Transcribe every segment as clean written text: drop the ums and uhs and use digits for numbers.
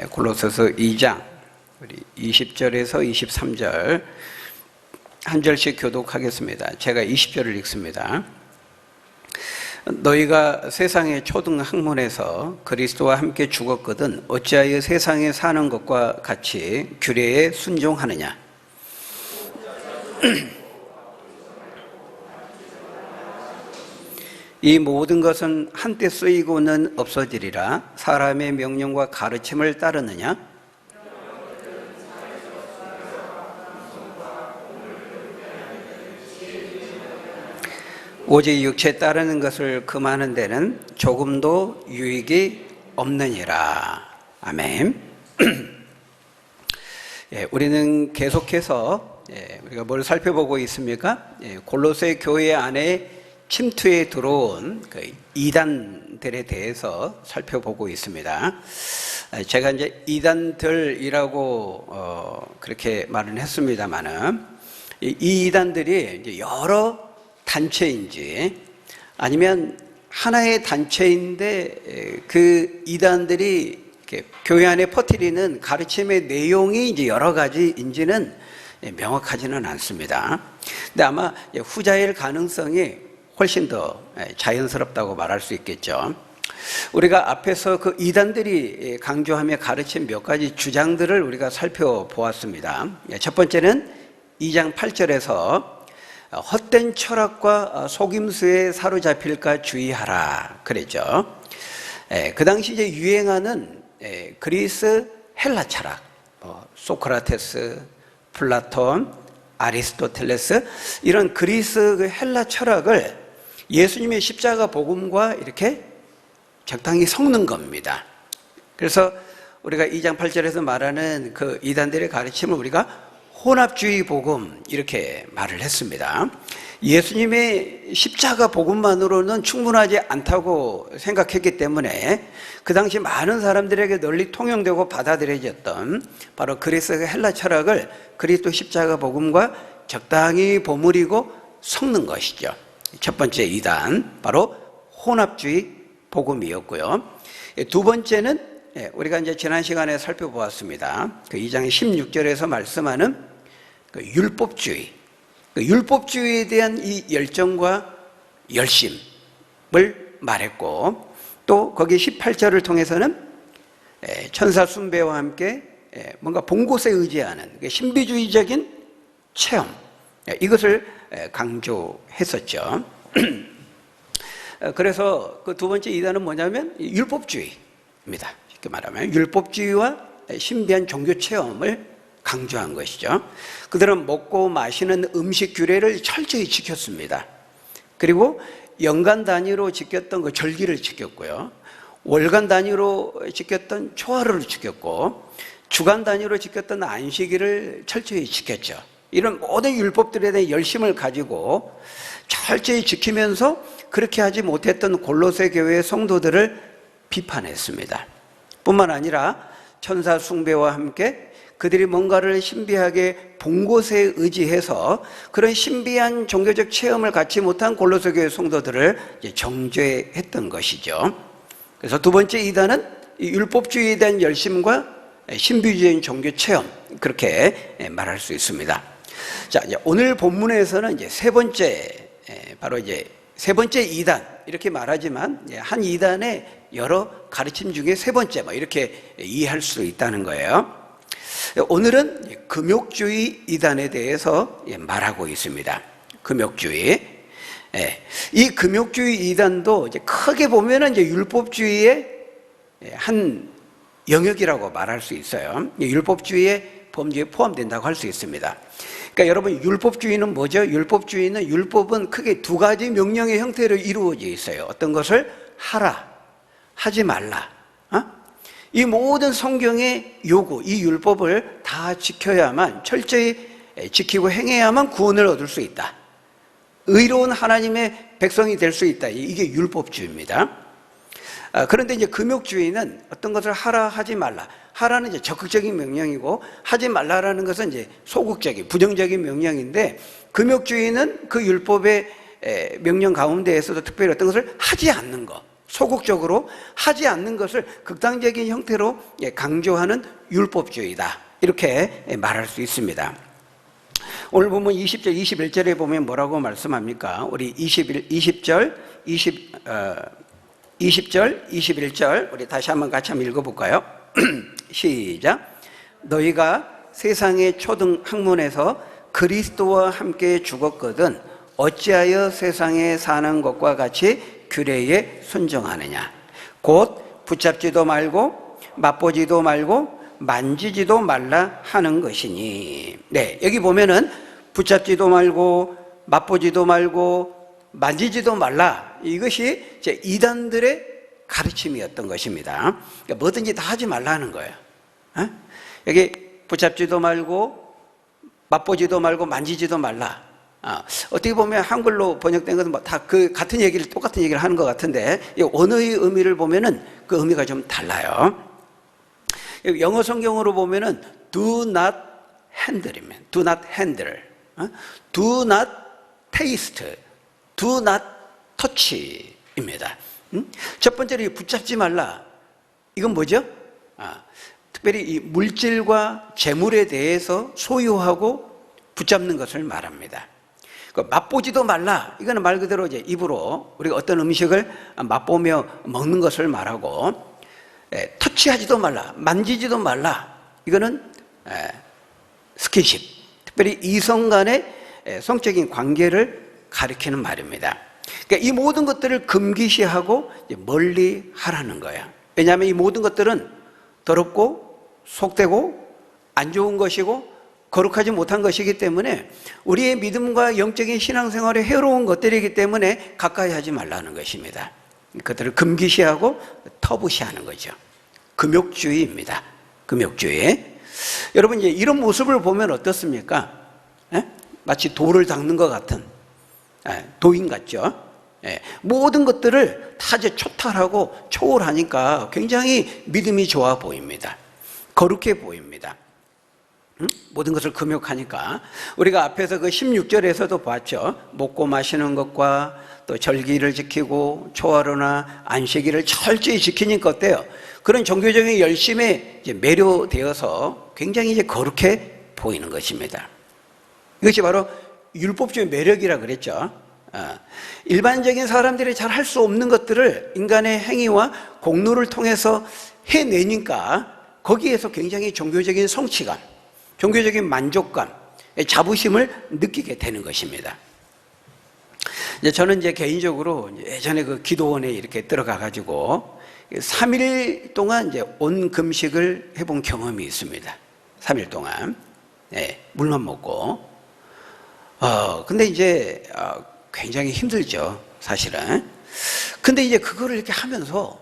골로새서 2장 우리 20절에서 23절 한 절씩 교독하겠습니다. 제가 20절을 읽습니다. 너희가 세상의 초등 학문에서 그리스도와 함께 죽었거든 어찌하여 세상에 사는 것과 같이 규례에 순종하느냐. 이 모든 것은 한때 쓰이고는 없어지리라. 사람의 명령과 가르침을 따르느냐? 오직 육체에 따르는 것을 금하는 데는 조금도 유익이 없느니라. 아멘. 우리는 계속해서 우리가 뭘 살펴보고 있습니까? 골로새 교회 안에 침투에 들어온 그 이단들에 대해서 살펴보고 있습니다. 제가 이제 이단들이라고 그렇게 말은 했습니다만은 이 이단들이 이제 여러 단체인지 아니면 하나의 단체인데 그 이단들이 이렇게 교회 안에 퍼뜨리는 가르침의 내용이 이제 여러 가지인지는 명확하지는 않습니다. 근데 아마 후자일 가능성이 훨씬 더 자연스럽다고 말할 수 있겠죠. 우리가 앞에서 그 이단들이 강조하며 가르친 몇 가지 주장들을 우리가 살펴보았습니다. 첫 번째는 2장 8절에서 헛된 철학과 속임수에 사로잡힐까 주의하라 그랬죠. 그 당시 이제 유행하는 그리스 헬라 철학, 소크라테스, 플라톤, 아리스토텔레스 이런 그리스 그 헬라 철학을 예수님의 십자가 복음과 이렇게 적당히 섞는 겁니다. 그래서 우리가 2장 8절에서 말하는 그 이단들의 가르침을 우리가 혼합주의 복음 이렇게 말을 했습니다. 예수님의 십자가 복음만으로는 충분하지 않다고 생각했기 때문에 그 당시 많은 사람들에게 널리 통용되고 받아들여졌던 바로 그리스 헬라 철학을 그리스도 십자가 복음과 적당히 버무리고 섞는 것이죠. 첫 번째 이단, 바로 혼합주의 복음이었고요. 두 번째는 우리가 이제 지난 시간에 살펴보았습니다. 그 2장 16절에서 말씀하는 그 율법주의, 그 율법주의에 대한 이 열정과 열심을 말했고, 또 거기 18절을 통해서는 천사 숭배와 함께 뭔가 본 곳에 의지하는 신비주의적인 체험, 이것을 강조했었죠. 그래서 그 두 번째 이단은 뭐냐면 율법주의입니다. 쉽게 말하면 율법주의와 신비한 종교 체험을 강조한 것이죠. 그들은 먹고 마시는 음식 규례를 철저히 지켰습니다. 그리고 연간 단위로 지켰던 그 절기를 지켰고요. 월간 단위로 지켰던 초하루를 지켰고 주간 단위로 지켰던 안식일을 철저히 지켰죠. 이런 모든 율법들에 대한 열심을 가지고 철저히 지키면서 그렇게 하지 못했던 골로새 교회의 성도들을 비판했습니다. 뿐만 아니라 천사 숭배와 함께 그들이 뭔가를 신비하게 본 곳에 의지해서 그런 신비한 종교적 체험을 갖지 못한 골로새 교회 성도들을 정죄했던 것이죠. 그래서 두 번째 이단은 율법주의에 대한 열심과 신비주의적인 종교 체험, 그렇게 말할 수 있습니다. 자, 이제 오늘 본문에서는 이제 세 번째, 바로 이제 세 번째 이단 이렇게 말하지만 한 이단의 여러 가르침 중에 세 번째, 이렇게 이해할 수 있다는 거예요. 오늘은 금욕주의 이단에 대해서 말하고 있습니다. 금욕주의. 이 금욕주의 이단도 이제 크게 보면은 이제 율법주의의 한 영역이라고 말할 수 있어요. 율법주의의 범주에 포함된다고 할 수 있습니다. 그러니까 여러분, 율법주의는 뭐죠? 율법주의는 율법은 크게 두 가지 명령의 형태로 이루어져 있어요. 어떤 것을 하라, 하지 말라. 이 모든 성경의 요구, 이 율법을 다 지켜야만, 철저히 지키고 행해야만 구원을 얻을 수 있다. 의로운 하나님의 백성이 될 수 있다. 이게 율법주의입니다. 그런데 이제 금욕주의는 어떤 것을 하라, 하지 말라. 하라는 이제 적극적인 명령이고, 하지 말라라는 것은 이제 소극적인, 부정적인 명령인데, 금욕주의는 그 율법의 명령 가운데에서도 특별히 어떤 것을 하지 않는 것, 소극적으로 하지 않는 것을 극단적인 형태로 강조하는 율법주의다, 이렇게 말할 수 있습니다. 오늘 보면 20절, 21절에 보면 뭐라고 말씀합니까? 우리 20절, 21절 우리 다시 한번 같이 한번 읽어볼까요? 시작. 너희가 세상의 초등 학문에서 그리스도와 함께 죽었거든 어찌하여 세상에 사는 것과 같이 규례에 순종하느냐. 곧 붙잡지도 말고 맛보지도 말고 만지지도 말라 하는 것이니. 네, 여기 보면은 붙잡지도 말고 맛보지도 말고 만지지도 말라, 이것이 이제 이단들의 가르침이었던 것입니다. 그러니까 뭐든지 다 하지 말라는 거예요. 여기 붙잡지도 말고 맛보지도 말고 만지지도 말라. 어떻게 보면 한글로 번역된 것은 다 그 같은 얘기를, 똑같은 얘기를 하는 것 같은데, 이 언어의 의미를 보면은 그 의미가 좀 달라요. 영어 성경으로 보면은 do not handle이면 do not handle, do not taste, do not touch입니다. 첫 번째로 붙잡지 말라. 이건 뭐죠? 특별히 이 물질과 재물에 대해서 소유하고 붙잡는 것을 말합니다. 맛보지도 말라. 이거는 말 그대로 이제 입으로 우리가 어떤 음식을 맛보며 먹는 것을 말하고, 터치하지도 말라, 만지지도 말라. 이거는 스킨십, 특별히 이성 간의 성적인 관계를 가리키는 말입니다. 그러니까 이 모든 것들을 금기시하고 멀리 하라는 거예요. 왜냐하면 이 모든 것들은 더럽고 속되고 안 좋은 것이고 거룩하지 못한 것이기 때문에 우리의 믿음과 영적인 신앙생활에 해로운 것들이기 때문에 가까이 하지 말라는 것입니다. 그들을 금기시하고 터부시하는 거죠. 금욕주의입니다. 금욕주의. 여러분, 이제 이런 모습을 보면 어떻습니까? 마치 돌을 닦는 것 같은 도인 같죠? 모든 것들을 다 이제 초탈하고 초월하니까 굉장히 믿음이 좋아 보입니다. 거룩해 보입니다. 모든 것을 금욕하니까. 우리가 앞에서 그 16절에서도 봤죠. 먹고 마시는 것과 또 절기를 지키고 초하루나 안식일을 철저히 지키니까 어때요? 그런 종교적인 열심에 이제 매료되어서 굉장히 이제 거룩해 보이는 것입니다. 이것이 바로 율법주의 매력이라 그랬죠. 일반적인 사람들이 잘 할 수 없는 것들을 인간의 행위와 공로를 통해서 해내니까 거기에서 굉장히 종교적인 성취감, 종교적인 만족감, 자부심을 느끼게 되는 것입니다. 저는 이제 개인적으로 예전에 그 기도원에 이렇게 들어가 가지고 3일 동안 이제 온 금식을 해본 경험이 있습니다. 3일 동안. 물만 먹고. 근데 이제 굉장히 힘들죠, 사실은. 근데 이제 그거를 이렇게 하면서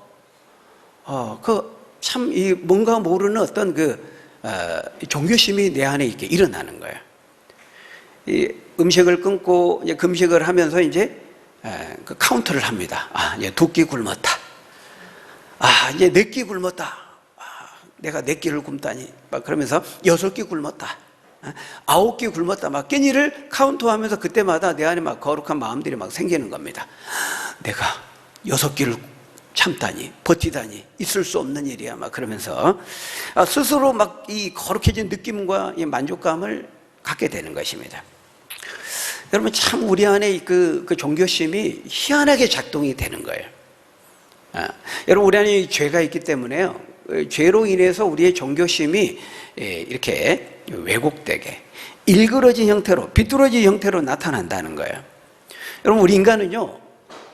참 이 뭔가 모르는 어떤 종교심이 내 안에 이렇게 일어나는 거예요. 이 음식을 끊고 이제 금식을 하면서 이제 그 카운트를 합니다. 이제 2끼 굶었다. 이제 4끼 굶었다. 내가 4끼를 굶다니. 막 그러면서 6끼 굶었다. 9끼 굶었다. 막 끼니를 카운트하면서 그때마다 내 안에 막 거룩한 마음들이 막 생기는 겁니다. 내가 6끼를 참다니, 버티다니, 있을 수 없는 일이야. 막 그러면서 스스로 막 이 거룩해진 느낌과 이 만족감을 갖게 되는 것입니다. 여러분, 참 우리 안에 그 종교심이 희한하게 작동이 되는 거예요. 여러분, 우리 안에 죄가 있기 때문에요. 죄로 인해서 우리의 종교심이 이렇게 왜곡되게 일그러진 형태로, 비뚤어진 형태로 나타난다는 거예요. 여러분, 우리 인간은요,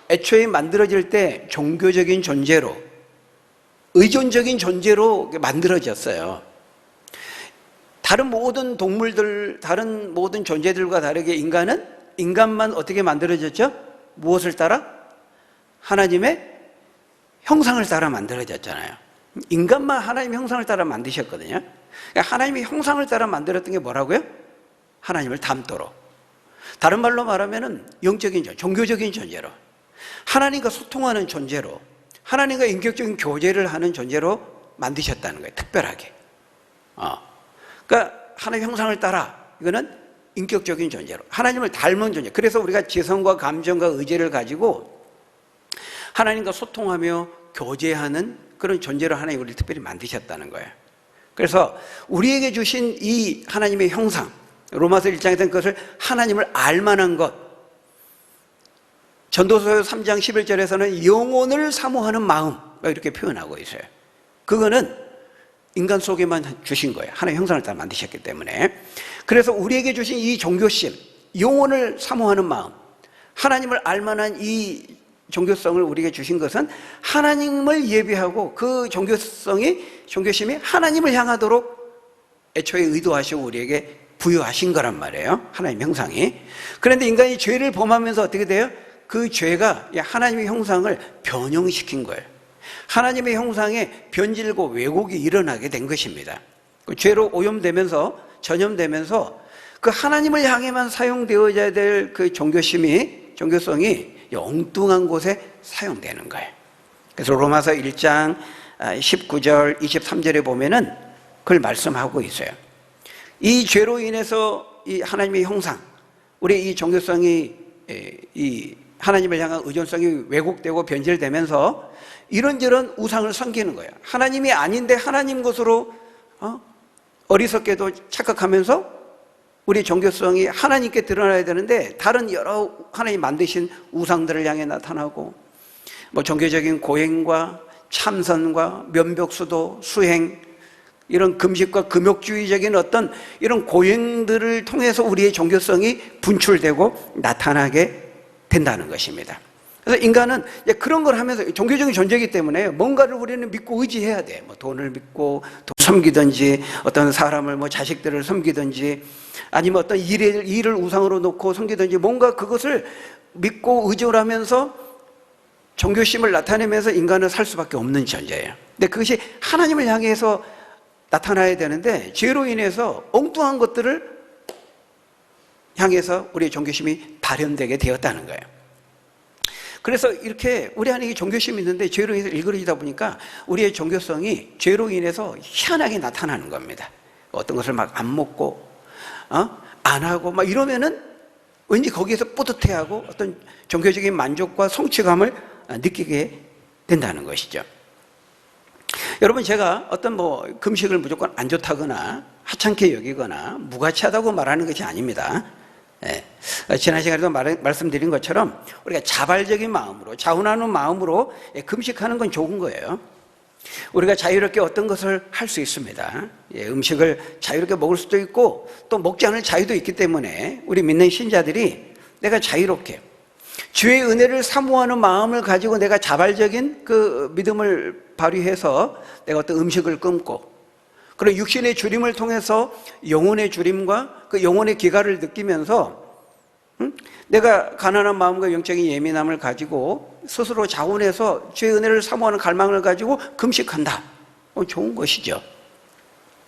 애초에 만들어질 때 종교적인 존재로, 의존적인 존재로 만들어졌어요. 다른 모든 동물들, 다른 모든 존재들과 다르게 인간만 어떻게 만들어졌죠? 무엇을 따라? 하나님의 형상을 따라 만들어졌잖아요. 인간만 하나님의 형상을 따라 만드셨거든요. 그러니까 하나님의 형상을 따라 만들었던 게 뭐라고요? 하나님을 닮도록. 다른 말로 말하면 영적인 존재, 종교적인 존재로, 하나님과 소통하는 존재로, 하나님과 인격적인 교제를 하는 존재로 만드셨다는 거예요. 특별하게. 그러니까 하나님의 형상을 따라, 이거는 인격적인 존재로, 하나님을 닮은 존재. 그래서 우리가 지성과 감정과 의지를 가지고 하나님과 소통하며 교제하는 그런 존재로 하나님 우리를 특별히 만드셨다는 거예요. 그래서 우리에게 주신 이 하나님의 형상, 로마서 1장에서는 그것을 하나님을 알만한 것, 전도서 3장 11절에서는 영혼을 사모하는 마음 이렇게 표현하고 있어요. 그거는 인간 속에만 주신 거예요. 하나님의 형상을 다 만드셨기 때문에. 그래서 우리에게 주신 이 종교심, 영혼을 사모하는 마음, 하나님을 알만한 이 종교성을 우리에게 주신 것은 하나님을 예비하고 그 종교심이 하나님을 향하도록 애초에 의도하시고 우리에게 부여하신 거란 말이에요. 하나님 형상이. 그런데 인간이 죄를 범하면서 어떻게 돼요? 그 죄가 하나님의 형상을 변형시킨 거예요. 하나님의 형상에 변질고 왜곡이 일어나게 된 것입니다. 그 죄로 오염되면서 전염되면서 그 하나님을 향해만 사용되어야 될 그 종교성이 엉뚱한 곳에 사용되는 거예요. 그래서 로마서 1장 19절, 23절에 보면은 그걸 말씀하고 있어요. 이 죄로 인해서 이 하나님의 형상, 우리 이 종교성이 이 하나님을 향한 의존성이 왜곡되고 변질되면서 이런저런 우상을 섬기는 거예요. 하나님이 아닌데 하나님 것으로 어리석게도 착각하면서 우리 종교성이 하나님께 드러나야 되는데 다른 여러 하나님 만드신 우상들을 향해 나타나고 뭐 종교적인 고행과 참선과 면벽수도, 수행, 이런 금식과 금욕주의적인 어떤 이런 고행들을 통해서 우리의 종교성이 분출되고 나타나게 된다는 것입니다. 그래서 인간은 그런 걸 하면서 종교적인 존재이기 때문에 뭔가를 우리는 믿고 의지해야 돼. 뭐 돈을 믿고 섬기든지 어떤 사람을 뭐 자식들을 섬기든지 아니면 어떤 일을 우상으로 놓고 섬기든지 뭔가 그것을 믿고 의존을 하면서 종교심을 나타내면서 인간은 살 수밖에 없는 존재예요. 근데 그것이 하나님을 향해서 나타나야 되는데 죄로 인해서 엉뚱한 것들을 향해서 우리의 종교심이 발현되게 되었다는 거예요. 그래서 이렇게 우리 안에 종교심이 있는데 죄로 인해서 일그러지다 보니까 우리의 종교성이 죄로 인해서 희한하게 나타나는 겁니다. 어떤 것을 막 안 먹고 안 하고 막 이러면은 왠지 거기에서 뿌듯해하고 어떤 종교적인 만족과 성취감을 느끼게 된다는 것이죠. 여러분, 제가 어떤 뭐 금식을 무조건 안 좋다거나 하찮게 여기거나 무가치하다고 말하는 것이 아닙니다. 지난 시간에도 말씀드린 것처럼 우리가 자발적인 마음으로, 자원하는 마음으로 금식하는 건 좋은 거예요. 우리가 자유롭게 어떤 것을 할 수 있습니다. 음식을 자유롭게 먹을 수도 있고 또 먹지 않을 자유도 있기 때문에 우리 믿는 신자들이 내가 자유롭게 주의 은혜를 사모하는 마음을 가지고 내가 자발적인 그 믿음을 발휘해서 내가 어떤 음식을 끊고, 그리고 육신의 주림을 통해서 영혼의 주림과 그 영혼의 기갈을 느끼면서 내가 가난한 마음과 영적인 예민함을 가지고 스스로 자원해서 주의 은혜를 사모하는 갈망을 가지고 금식한다. 좋은 것이죠.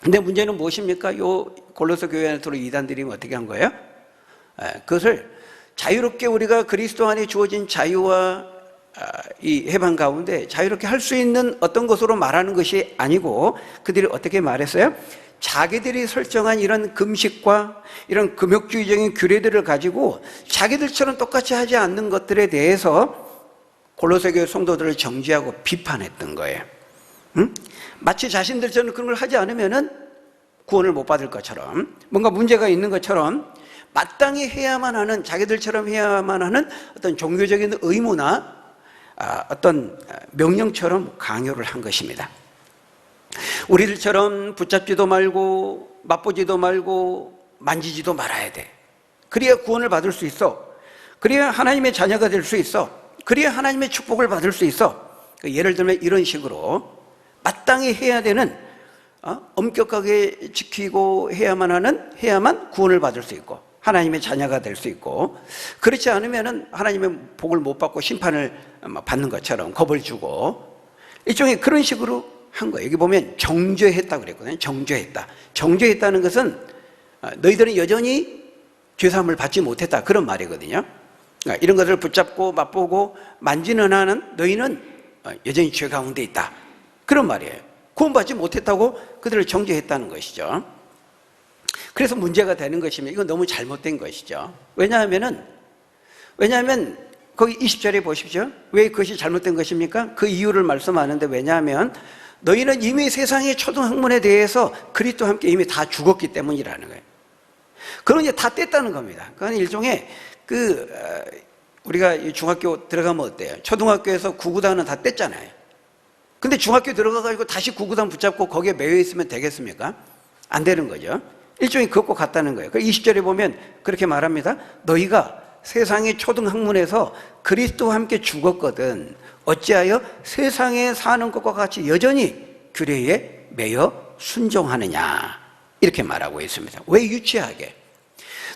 근데 문제는 무엇입니까? 요 골로새 교회 안에 들어온 이단들이 어떻게 한 거예요? 그것을 자유롭게 우리가 그리스도 안에 주어진 자유와 이 해방 가운데 자유롭게 할 수 있는 어떤 것으로 말하는 것이 아니고 그들이 어떻게 말했어요? 자기들이 설정한 이런 금식과 이런 금욕주의적인 규례들을 가지고 자기들처럼 똑같이 하지 않는 것들에 대해서 골로새 교회 성도들을 정죄하고 비판했던 거예요. 마치 자신들처럼 그런 걸 하지 않으면은 구원을 못 받을 것처럼, 뭔가 문제가 있는 것처럼 마땅히 해야만 하는, 자기들처럼 해야만 하는 어떤 종교적인 의무나 어떤 명령처럼 강요를 한 것입니다. 우리들처럼 붙잡지도 말고 맛보지도 말고 만지지도 말아야 돼. 그래야 구원을 받을 수 있어. 그래야 하나님의 자녀가 될 수 있어. 그래야 하나님의 축복을 받을 수 있어. 예를 들면 이런 식으로 마땅히 해야 되는, 엄격하게 지키고 해야만 구원을 받을 수 있고 하나님의 자녀가 될 수 있고, 그렇지 않으면 하나님의 복을 못 받고 심판을 받는 것처럼 겁을 주고 일종의 그런 식으로 한 거예요. 여기 보면 정죄했다고 그랬거든요. 정죄했다는 것은 너희들은 여전히 죄사함을 받지 못했다, 그런 말이거든요. 이런 것을 붙잡고 맛보고 만지는 한은 너희는 여전히 죄 가운데 있다, 그런 말이에요. 구원받지 못했다고 그들을 정죄했다는 것이죠. 그래서 문제가 되는 것이면 이건 너무 잘못된 것이죠. 왜냐하면 거기 20절에 보십시오. 왜 그것이 잘못된 것입니까? 그 이유를 말씀하는데, 왜냐하면 너희는 이미 세상의 초등학문에 대해서 그리스도와 함께 이미 다 죽었기 때문이라는 거예요. 그건 이제 다 뗐다는 겁니다. 그건 일종의 우리가 중학교 들어가면 어때요? 초등학교에서 구구단은 다 뗐잖아요. 근데 중학교 들어가가지고 다시 구구단 붙잡고 거기에 매여 있으면 되겠습니까? 안 되는 거죠. 일종의 그것과 같다는 거예요. 20절에 보면 그렇게 말합니다. 너희가 세상의 초등학문에서 그리스도와 함께 죽었거든 어찌하여 세상에 사는 것과 같이 여전히 규례에 매여 순종하느냐, 이렇게 말하고 있습니다. 왜 유치하게?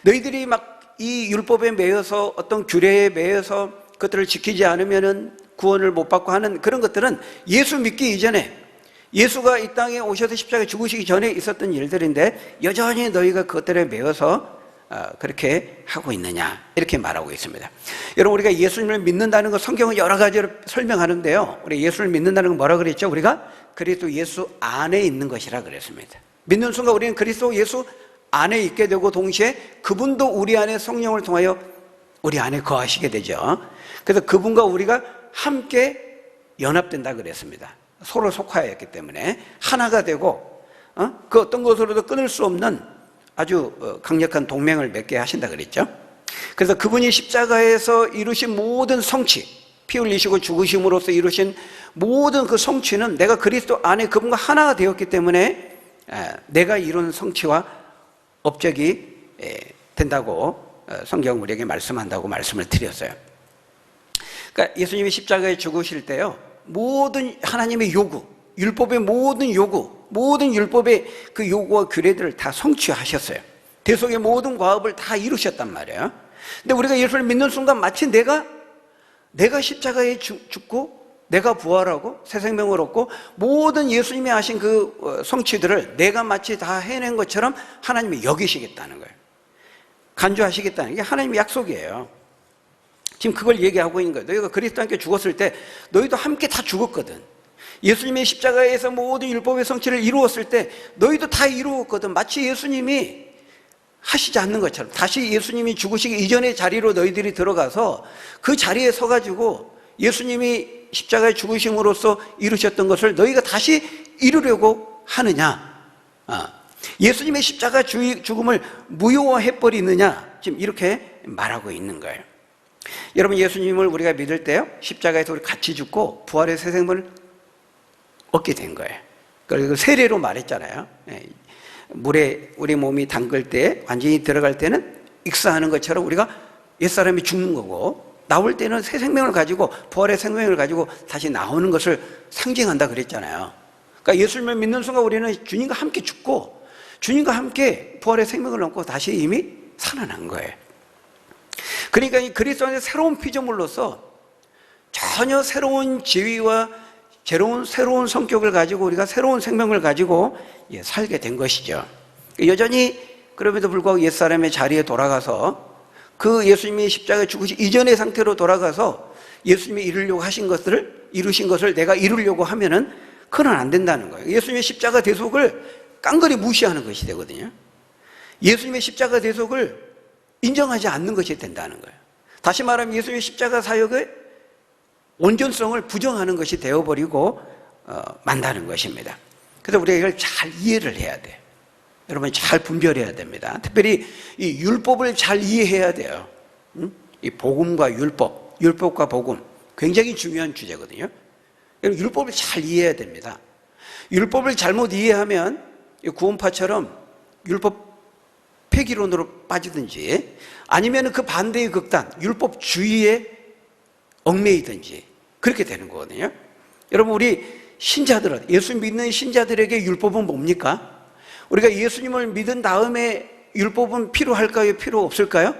너희들이 막 이 율법에 매여서 어떤 규례에 매여서 그것들을 지키지 않으면은 구원을 못 받고 하는 그런 것들은 예수 믿기 이전에, 예수가 이 땅에 오셔서 십자가에 죽으시기 전에 있었던 일들인데 여전히 너희가 그것들에 매여서 그렇게 하고 있느냐, 이렇게 말하고 있습니다. 여러분, 우리가 예수님을 믿는다는 것 성경은 여러 가지로 설명하는데요, 우리 예수를 믿는다는 건 뭐라 그랬죠? 우리가 그리스도 예수 안에 있는 것이라 그랬습니다. 믿는 순간 우리는 그리스도 예수 안에 있게 되고 동시에 그분도 우리 안에 성령을 통하여 우리 안에 거하시게 되죠. 그래서 그분과 우리가 함께 연합된다 그랬습니다. 서로 속하였기 때문에 하나가 되고 그 어떤 것으로도 끊을 수 없는 아주 강력한 동맹을 맺게 하신다 그랬죠. 그래서 그분이 십자가에서 이루신 모든 성취, 피 흘리시고 죽으심으로써 이루신 모든 그 성취는 내가 그리스도 안에 그분과 하나가 되었기 때문에 내가 이룬 성취와 업적이 된다고 성경 우리에게 말씀한다고 말씀을 드렸어요. 그러니까 예수님이 십자가에 죽으실 때요, 모든 하나님의 요구, 율법의 모든 요구, 모든 율법의 그 요구와 규례들을 다 성취하셨어요. 대속의 모든 과업을 다 이루셨단 말이에요. 근데 우리가 예수를 믿는 순간 마치 내가 십자가에 죽고 내가 부활하고 새 생명을 얻고 모든 예수님이 하신 그 성취들을 내가 마치 다 해낸 것처럼 하나님이 여기시겠다는 거예요. 간주하시겠다는 게 하나님의 약속이에요. 지금 그걸 얘기하고 있는 거예요. 너희가 그리스도와 함께 죽었을 때 너희도 함께 다 죽었거든. 예수님의 십자가에서 모든 율법의 성취를 이루었을 때 너희도 다 이루었거든. 마치 예수님이 하시지 않는 것처럼 다시 예수님이 죽으시기 이전의 자리로 너희들이 들어가서 그 자리에 서가지고 예수님이 십자가에 죽으심으로써 이루셨던 것을 너희가 다시 이루려고 하느냐, 예수님의 십자가 죽음을 무효화해버리느냐, 지금 이렇게 말하고 있는 거예요. 여러분, 예수님을 우리가 믿을 때요, 십자가에서 우리 같이 죽고 부활의 새 생명을 얻게 된 거예요. 그리고 세례로 말했잖아요. 물에 우리 몸이 담글 때, 완전히 들어갈 때는 익사하는 것처럼 우리가 옛사람이 죽는 거고, 나올 때는 새 생명을 가지고, 부활의 생명을 가지고 다시 나오는 것을 상징한다 그랬잖아요. 그러니까 예수님을 믿는 순간 우리는 주님과 함께 죽고 주님과 함께 부활의 생명을 얻고 다시 이미 살아난 거예요. 그러니까 이 그리스도 안에 새로운 피조물로서 전혀 새로운 지위와 새로운 성격을 가지고 우리가 새로운 생명을 가지고 살게 된 것이죠. 여전히 그럼에도 불구하고 옛사람의 자리에 돌아가서 그 예수님이 십자가에 죽으시 이전의 상태로 돌아가서 예수님이 이루신 것을 내가 이루려고 하면은 그건 안 된다는 거예요. 예수님의 십자가 대속을 깡그리 무시하는 것이 되거든요. 예수님의 십자가 대속을 인정하지 않는 것이 된다는 거예요. 다시 말하면 예수님의 십자가 사역의 온전성을 부정하는 것이 되어버리고 만다는 것입니다. 그래서 우리가 이걸 잘 이해를 해야 돼요. 여러분, 잘 분별해야 됩니다. 특별히 이 율법을 잘 이해해야 돼요. 이 복음과 율법과 복음, 굉장히 중요한 주제거든요. 여러분, 율법을 잘 이해해야 됩니다. 율법을 잘못 이해하면 구원파처럼 율법 폐기론으로 빠지든지 아니면 그 반대의 극단, 율법주의에 얽매이든지 그렇게 되는 거거든요. 여러분, 우리 신자들은, 예수 믿는 신자들에게 율법은 뭡니까? 우리가 예수님을 믿은 다음에 율법은 필요할까요? 필요 없을까요?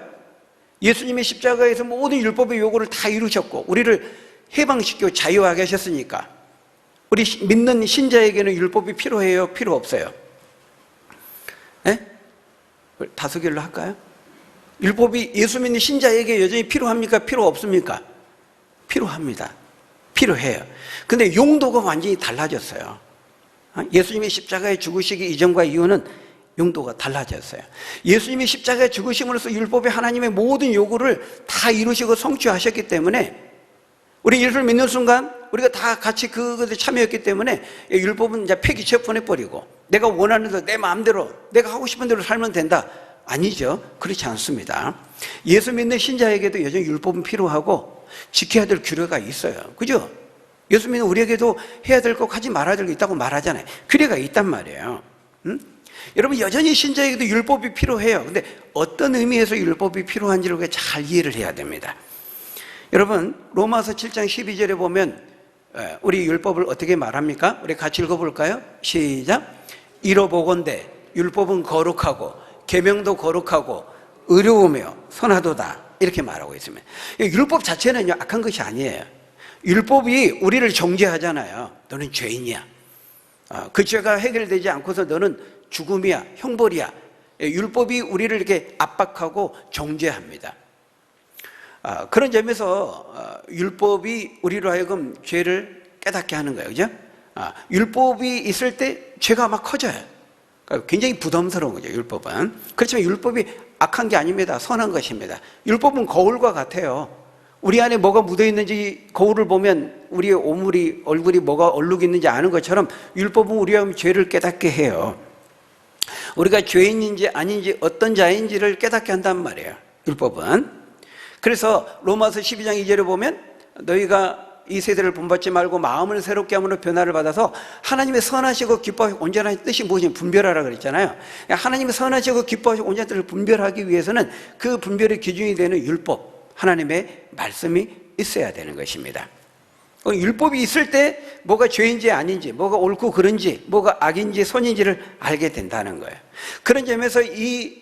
예수님의 십자가에서 모든 율법의 요구를 다 이루셨고 우리를 해방시키고 자유하게 하셨으니까 우리 믿는 신자에게는 율법이 필요해요? 필요 없어요? 네? 다수결로 할까요? 율법이 예수 믿는 신자에게 여전히 필요합니까? 필요 없습니까? 필요합니다. 필요해요. 근데 용도가 완전히 달라졌어요. 예수님이 십자가에 죽으시기 이전과 이후는 용도가 달라졌어요. 예수님이 십자가에 죽으심으로써 율법이 하나님의 모든 요구를 다 이루시고 성취하셨기 때문에 우리 예수를 믿는 순간 우리가 다 같이 그것에 참여했기 때문에 율법은 이제 폐기 처분해버리고 내가 원하는 대로 내 마음대로 내가 하고 싶은 대로 살면 된다. 아니죠. 그렇지 않습니다. 예수 믿는 신자에게도 여전히 율법은 필요하고 지켜야 될 규례가 있어요. 그죠? 예수 믿는 우리에게도 해야 될 거 하지 말아야 될 거 있다고 말하잖아요. 규례가 있단 말이에요. 여러분 여전히 신자에게도 율법이 필요해요. 근데 어떤 의미에서 율법이 필요한지를 잘 이해를 해야 됩니다. 여러분 로마서 7장 12절에 보면 우리 율법을 어떻게 말합니까? 우리 같이 읽어볼까요? 시작. 이러보건대 율법은 거룩하고 계명도 거룩하고 의로우며 선하도다 이렇게 말하고 있습니다. 율법 자체는요 악한 것이 아니에요. 율법이 우리를 정죄하잖아요. 너는 죄인이야. 그 죄가 해결되지 않고서 너는 죽음이야, 형벌이야. 율법이 우리를 이렇게 압박하고 정죄합니다. 그런 점에서 율법이 우리로 하여금 죄를 깨닫게 하는 거예요. 그죠? 율법이 있을 때 죄가 막 커져요. 그러니까 굉장히 부담스러운 거죠, 율법은. 그렇지만 율법이 악한 게 아닙니다. 선한 것입니다. 율법은 거울과 같아요. 우리 안에 뭐가 묻어 있는지 거울을 보면 우리의 오물이, 얼굴이 뭐가 얼룩 있는지 아는 것처럼 율법은 우리가 죄를 깨닫게 해요. 우리가 죄인인지 아닌지 어떤 자인지를 깨닫게 한단 말이에요, 율법은. 그래서 로마서 12장 2절에 보면 너희가 이 세대를 본받지 말고 마음을 새롭게 함으로 변화를 받아서 하나님의 선하시고 기뻐하시고 온전한 뜻이 무엇인지 분별하라 그랬잖아요. 하나님의 선하시고 기뻐하시고 온전한 뜻을 분별하기 위해서는 그 분별의 기준이 되는 율법, 하나님의 말씀이 있어야 되는 것입니다. 율법이 있을 때 뭐가 죄인지 아닌지, 뭐가 옳고 그른지, 뭐가 악인지 선인지를 알게 된다는 거예요. 그런 점에서 이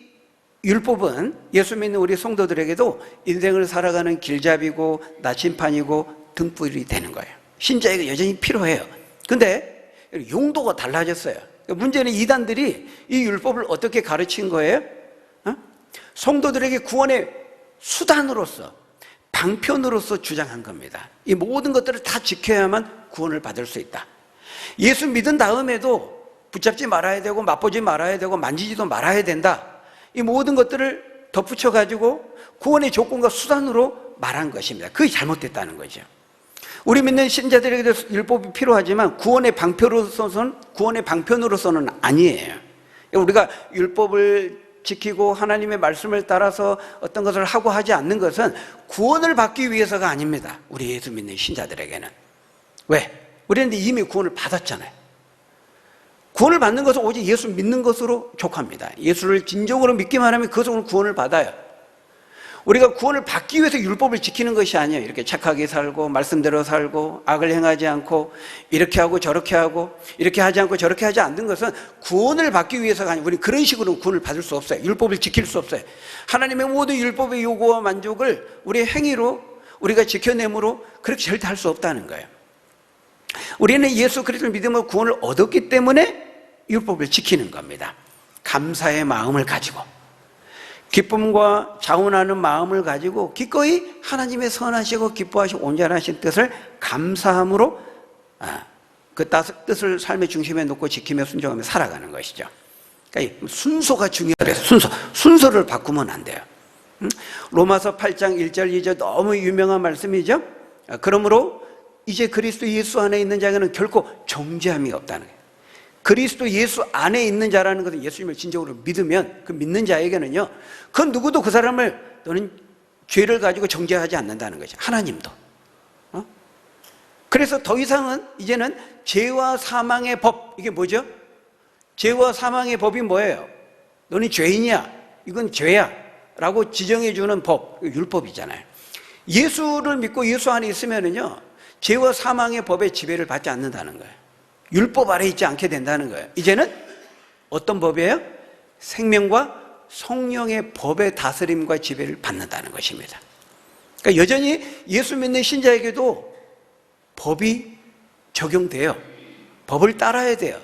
율법은 예수 믿는 우리 성도들에게도 인생을 살아가는 길잡이고 나침판이고 등불이 되는 거예요. 신자에게 여전히 필요해요. 근데 용도가 달라졌어요. 문제는 이단들이 이 율법을 어떻게 가르친 거예요? 성도들에게 구원의 수단으로서, 방편으로서 주장한 겁니다. 이 모든 것들을 다 지켜야만 구원을 받을 수 있다. 예수 믿은 다음에도 붙잡지 말아야 되고 맛보지 말아야 되고 만지지도 말아야 된다. 이 모든 것들을 덧붙여가지고 구원의 조건과 수단으로 말한 것입니다. 그게 잘못됐다는 거죠. 우리 믿는 신자들에게도 율법이 필요하지만 구원의 방편으로서는 아니에요. 우리가 율법을 지키고 하나님의 말씀을 따라서 어떤 것을 하고 하지 않는 것은 구원을 받기 위해서가 아닙니다. 우리 예수 믿는 신자들에게는. 왜? 우리는 이미 구원을 받았잖아요. 구원을 받는 것은 오직 예수 믿는 것으로 족합니다. 예수를 진정으로 믿기만 하면 그것으로 구원을 받아요. 우리가 구원을 받기 위해서 율법을 지키는 것이 아니에요. 이렇게 착하게 살고 말씀대로 살고 악을 행하지 않고 이렇게 하고 저렇게 하고 이렇게 하지 않고 저렇게 하지 않는 것은 구원을 받기 위해서가 아니에요. 우리는 그런 식으로 구원을 받을 수 없어요. 율법을 지킬 수 없어요. 하나님의 모든 율법의 요구와 만족을 우리의 행위로 우리가 지켜내므로 그렇게 절대 할 수 없다는 거예요. 우리는 예수 그리스도를 믿음으로 구원을 얻었기 때문에 율법을 지키는 겁니다. 감사의 마음을 가지고 기쁨과 자원하는 마음을 가지고 기꺼이 하나님의 선하시고 기뻐하시고 온전하신 뜻을 감사함으로 그 뜻을 삶의 중심에 놓고 지키며 순종하며 살아가는 것이죠. 그러니까 순서가 중요해요. 순서를 바꾸면 안 돼요. 로마서 8장 1절 2절 너무 유명한 말씀이죠. 그러므로 이제 그리스도 예수 안에 있는 자에게는 결코 정죄함이 없다는 거예요. 그리스도 예수 안에 있는 자라는 것은 예수님을 진정으로 믿으면 그 믿는 자에게는요, 그 누구도 그 사람을 너는 죄를 가지고 정죄하지 않는다는 것이죠. 하나님도. 그래서 더 이상은 이제는 죄와 사망의 법, 이게 뭐죠? 죄와 사망의 법이 뭐예요? 너는 죄인이야. 이건 죄야. 라고 지정해 주는 법, 율법이잖아요. 예수를 믿고 예수 안에 있으면은요, 죄와 사망의 법의 지배를 받지 않는다는 거예요. 율법 아래 있지 않게 된다는 거예요. 이제는 어떤 법이에요? 생명과 성령의 법의 다스림과 지배를 받는다는 것입니다. 그러니까 여전히 예수 믿는 신자에게도 법이 적용돼요. 법을 따라야 돼요.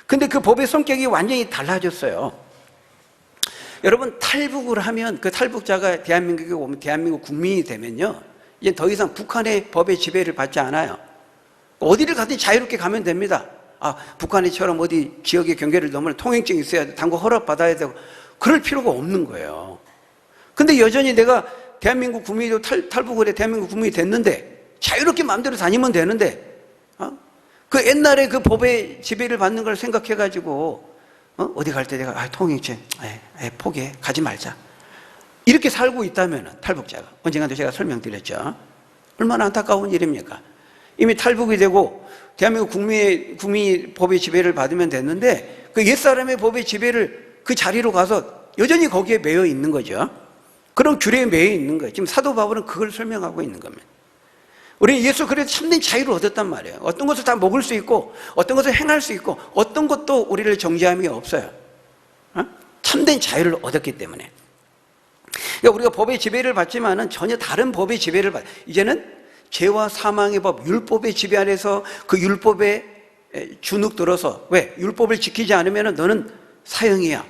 근데 그 법의 성격이 완전히 달라졌어요. 여러분, 탈북을 하면 그 탈북자가 대한민국에 오면 대한민국 국민이 되면요, 이제 더 이상 북한의 법의 지배를 받지 않아요. 어디를 가든 자유롭게 가면 됩니다. 북한이처럼 어디 지역의 경계를 넘으면 통행증이 있어야 돼. 당국 허락받아야 되고. 그럴 필요가 없는 거예요. 근데 여전히 내가 대한민국 국민이 탈북을 해 대한민국 국민이 됐는데 자유롭게 마음대로 다니면 되는데 그 옛날에 그 법의 지배를 받는 걸 생각해가지고 어디 갈 때 내가 통행증 포기해 가지 말자 이렇게 살고 있다면 탈북자가 언젠가도 제가 설명드렸죠. 얼마나 안타까운 일입니까? 이미 탈북이 되고 대한민국 국민이 법의 지배를 받으면 됐는데 그 옛사람의 법의 지배를 그 자리로 가서 여전히 거기에 매여 있는 거죠. 그런 규례에 매여 있는 거예요. 지금 사도 바울은 그걸 설명하고 있는 겁니다. 우리 예수 그래서 참된 자유를 얻었단 말이에요. 어떤 것을 다 먹을 수 있고 어떤 것을 행할 수 있고 어떤 것도 우리를 정죄함이 없어요. 참된 자유를 얻었기 때문에. 그러니까 우리가 법의 지배를 받지만은 전혀 다른 법의 지배를 이제는 죄와 사망의 법, 율법의 지배 아래서 그 율법에 주눅 들어서 왜? 율법을 지키지 않으면 너는 사형이야,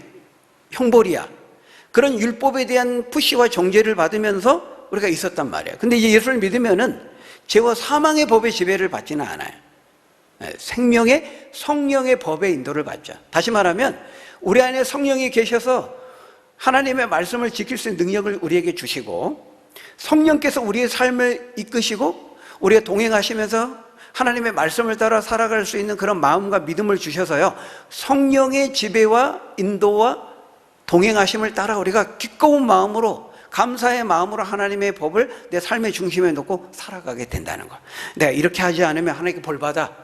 형벌이야. 그런 율법에 대한 푸시와 정죄를 받으면서 우리가 있었단 말이에요. 근데 이제 예수를 믿으면은 죄와 사망의 법의 지배를 받지는 않아요. 생명의 성령의 법의 인도를 받죠. 다시 말하면 우리 안에 성령이 계셔서 하나님의 말씀을 지킬 수 있는 능력을 우리에게 주시고 성령께서 우리의 삶을 이끄시고 우리가 동행하시면서 하나님의 말씀을 따라 살아갈 수 있는 그런 마음과 믿음을 주셔서요 성령의 지배와 인도와 동행하심을 따라 우리가 기꺼운 마음으로 감사의 마음으로 하나님의 법을 내 삶의 중심에 놓고 살아가게 된다는 거예요. 내가 이렇게 하지 않으면 하나님께 벌 받아.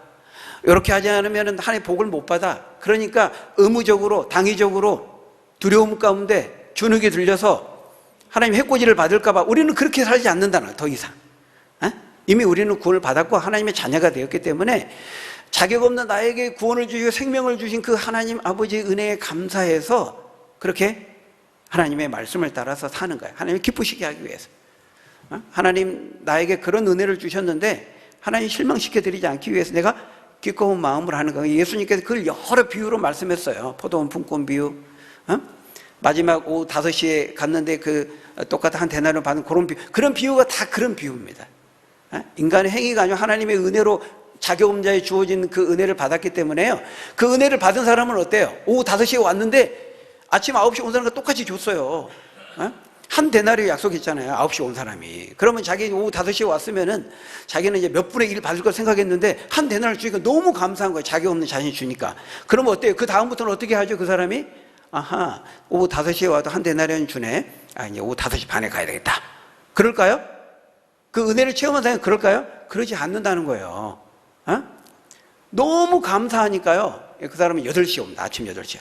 이렇게 하지 않으면 하나님의 복을 못 받아. 그러니까 의무적으로 당위적으로 두려움 가운데 주눅이 들려서 하나님 해코지를 받을까 봐 우리는 그렇게 살지 않는다는 거예요. 더 이상. 이미 우리는 구원을 받았고 하나님의 자녀가 되었기 때문에 자격 없는 나에게 구원을 주시고 생명을 주신 그 하나님 아버지의 은혜에 감사해서 그렇게 하나님의 말씀을 따라서 사는 거예요. 하나님을 기쁘시게 하기 위해서. 하나님 나에게 그런 은혜를 주셨는데 하나님 실망시켜드리지 않기 위해서 내가 기꺼운 마음으로 하는 거예요. 예수님께서 그걸 여러 비유로 말씀했어요. 포도원 품꾼 비유, 마지막 오후 5시에 갔는데 그 똑같은 한 데나리온 받은 그런 비유가 다 그런 비유입니다. 인간의 행위가 아니고 하나님의 은혜로 자격음자에 주어진 그 은혜를 받았기 때문에요. 그 은혜를 받은 사람은 어때요? 오후 5시에 왔는데 아침 9시에 온 사람과 똑같이 줬어요. 한 데나리온 약속했잖아요. 9시에 온 사람이. 그러면 자기 오후 5시에 왔으면은 자기는 이제 몇 분의 1 받을 걸 생각했는데 한 데나리온 주니까 너무 감사한 거예요. 자격 없는 자신이 주니까. 그러면 어때요? 그 다음부터는 어떻게 하죠? 그 사람이? 오후 5시에 와도 한 데나리온 주네. 이제 오후 5시 반에 가야 되겠다. 그럴까요? 그 은혜를 체험한 사람이 그럴까요? 그러지 않는다는 거예요. 너무 감사하니까요. 그 사람은 8시에 옵니다. 아침 8시에.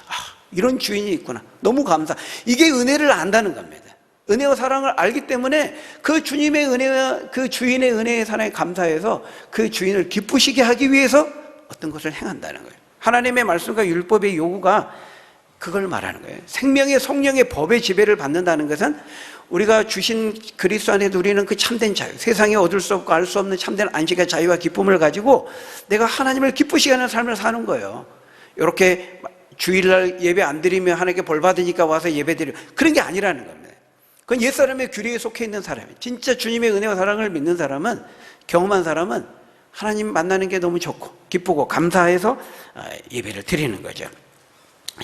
이런 주인이 있구나. 너무 감사. 이게 은혜를 안다는 겁니다. 은혜와 사랑을 알기 때문에 그 주님의 은혜와 그 주인의 은혜에 사랑에 감사해서 그 주인을 기쁘시게 하기 위해서 어떤 것을 행한다는 거예요. 하나님의 말씀과 율법의 요구가 그걸 말하는 거예요. 생명의 성령의 법의 지배를 받는다는 것은 우리가 주신 그리스도 안에 누리는 그 참된 자유, 세상에 얻을 수 없고 알 수 없는 참된 안식의 자유와 기쁨을 가지고 내가 하나님을 기쁘시게 하는 삶을 사는 거예요. 이렇게 주일날 예배 안 드리면 하나님께 벌 받으니까 와서 예배 드려. 그런 게 아니라는 겁니다. 그건 옛사람의 규례에 속해 있는 사람이에요. 진짜 주님의 은혜와 사랑을 믿는 사람은, 경험한 사람은 하나님 만나는 게 너무 좋고 기쁘고 감사해서 예배를 드리는 거죠.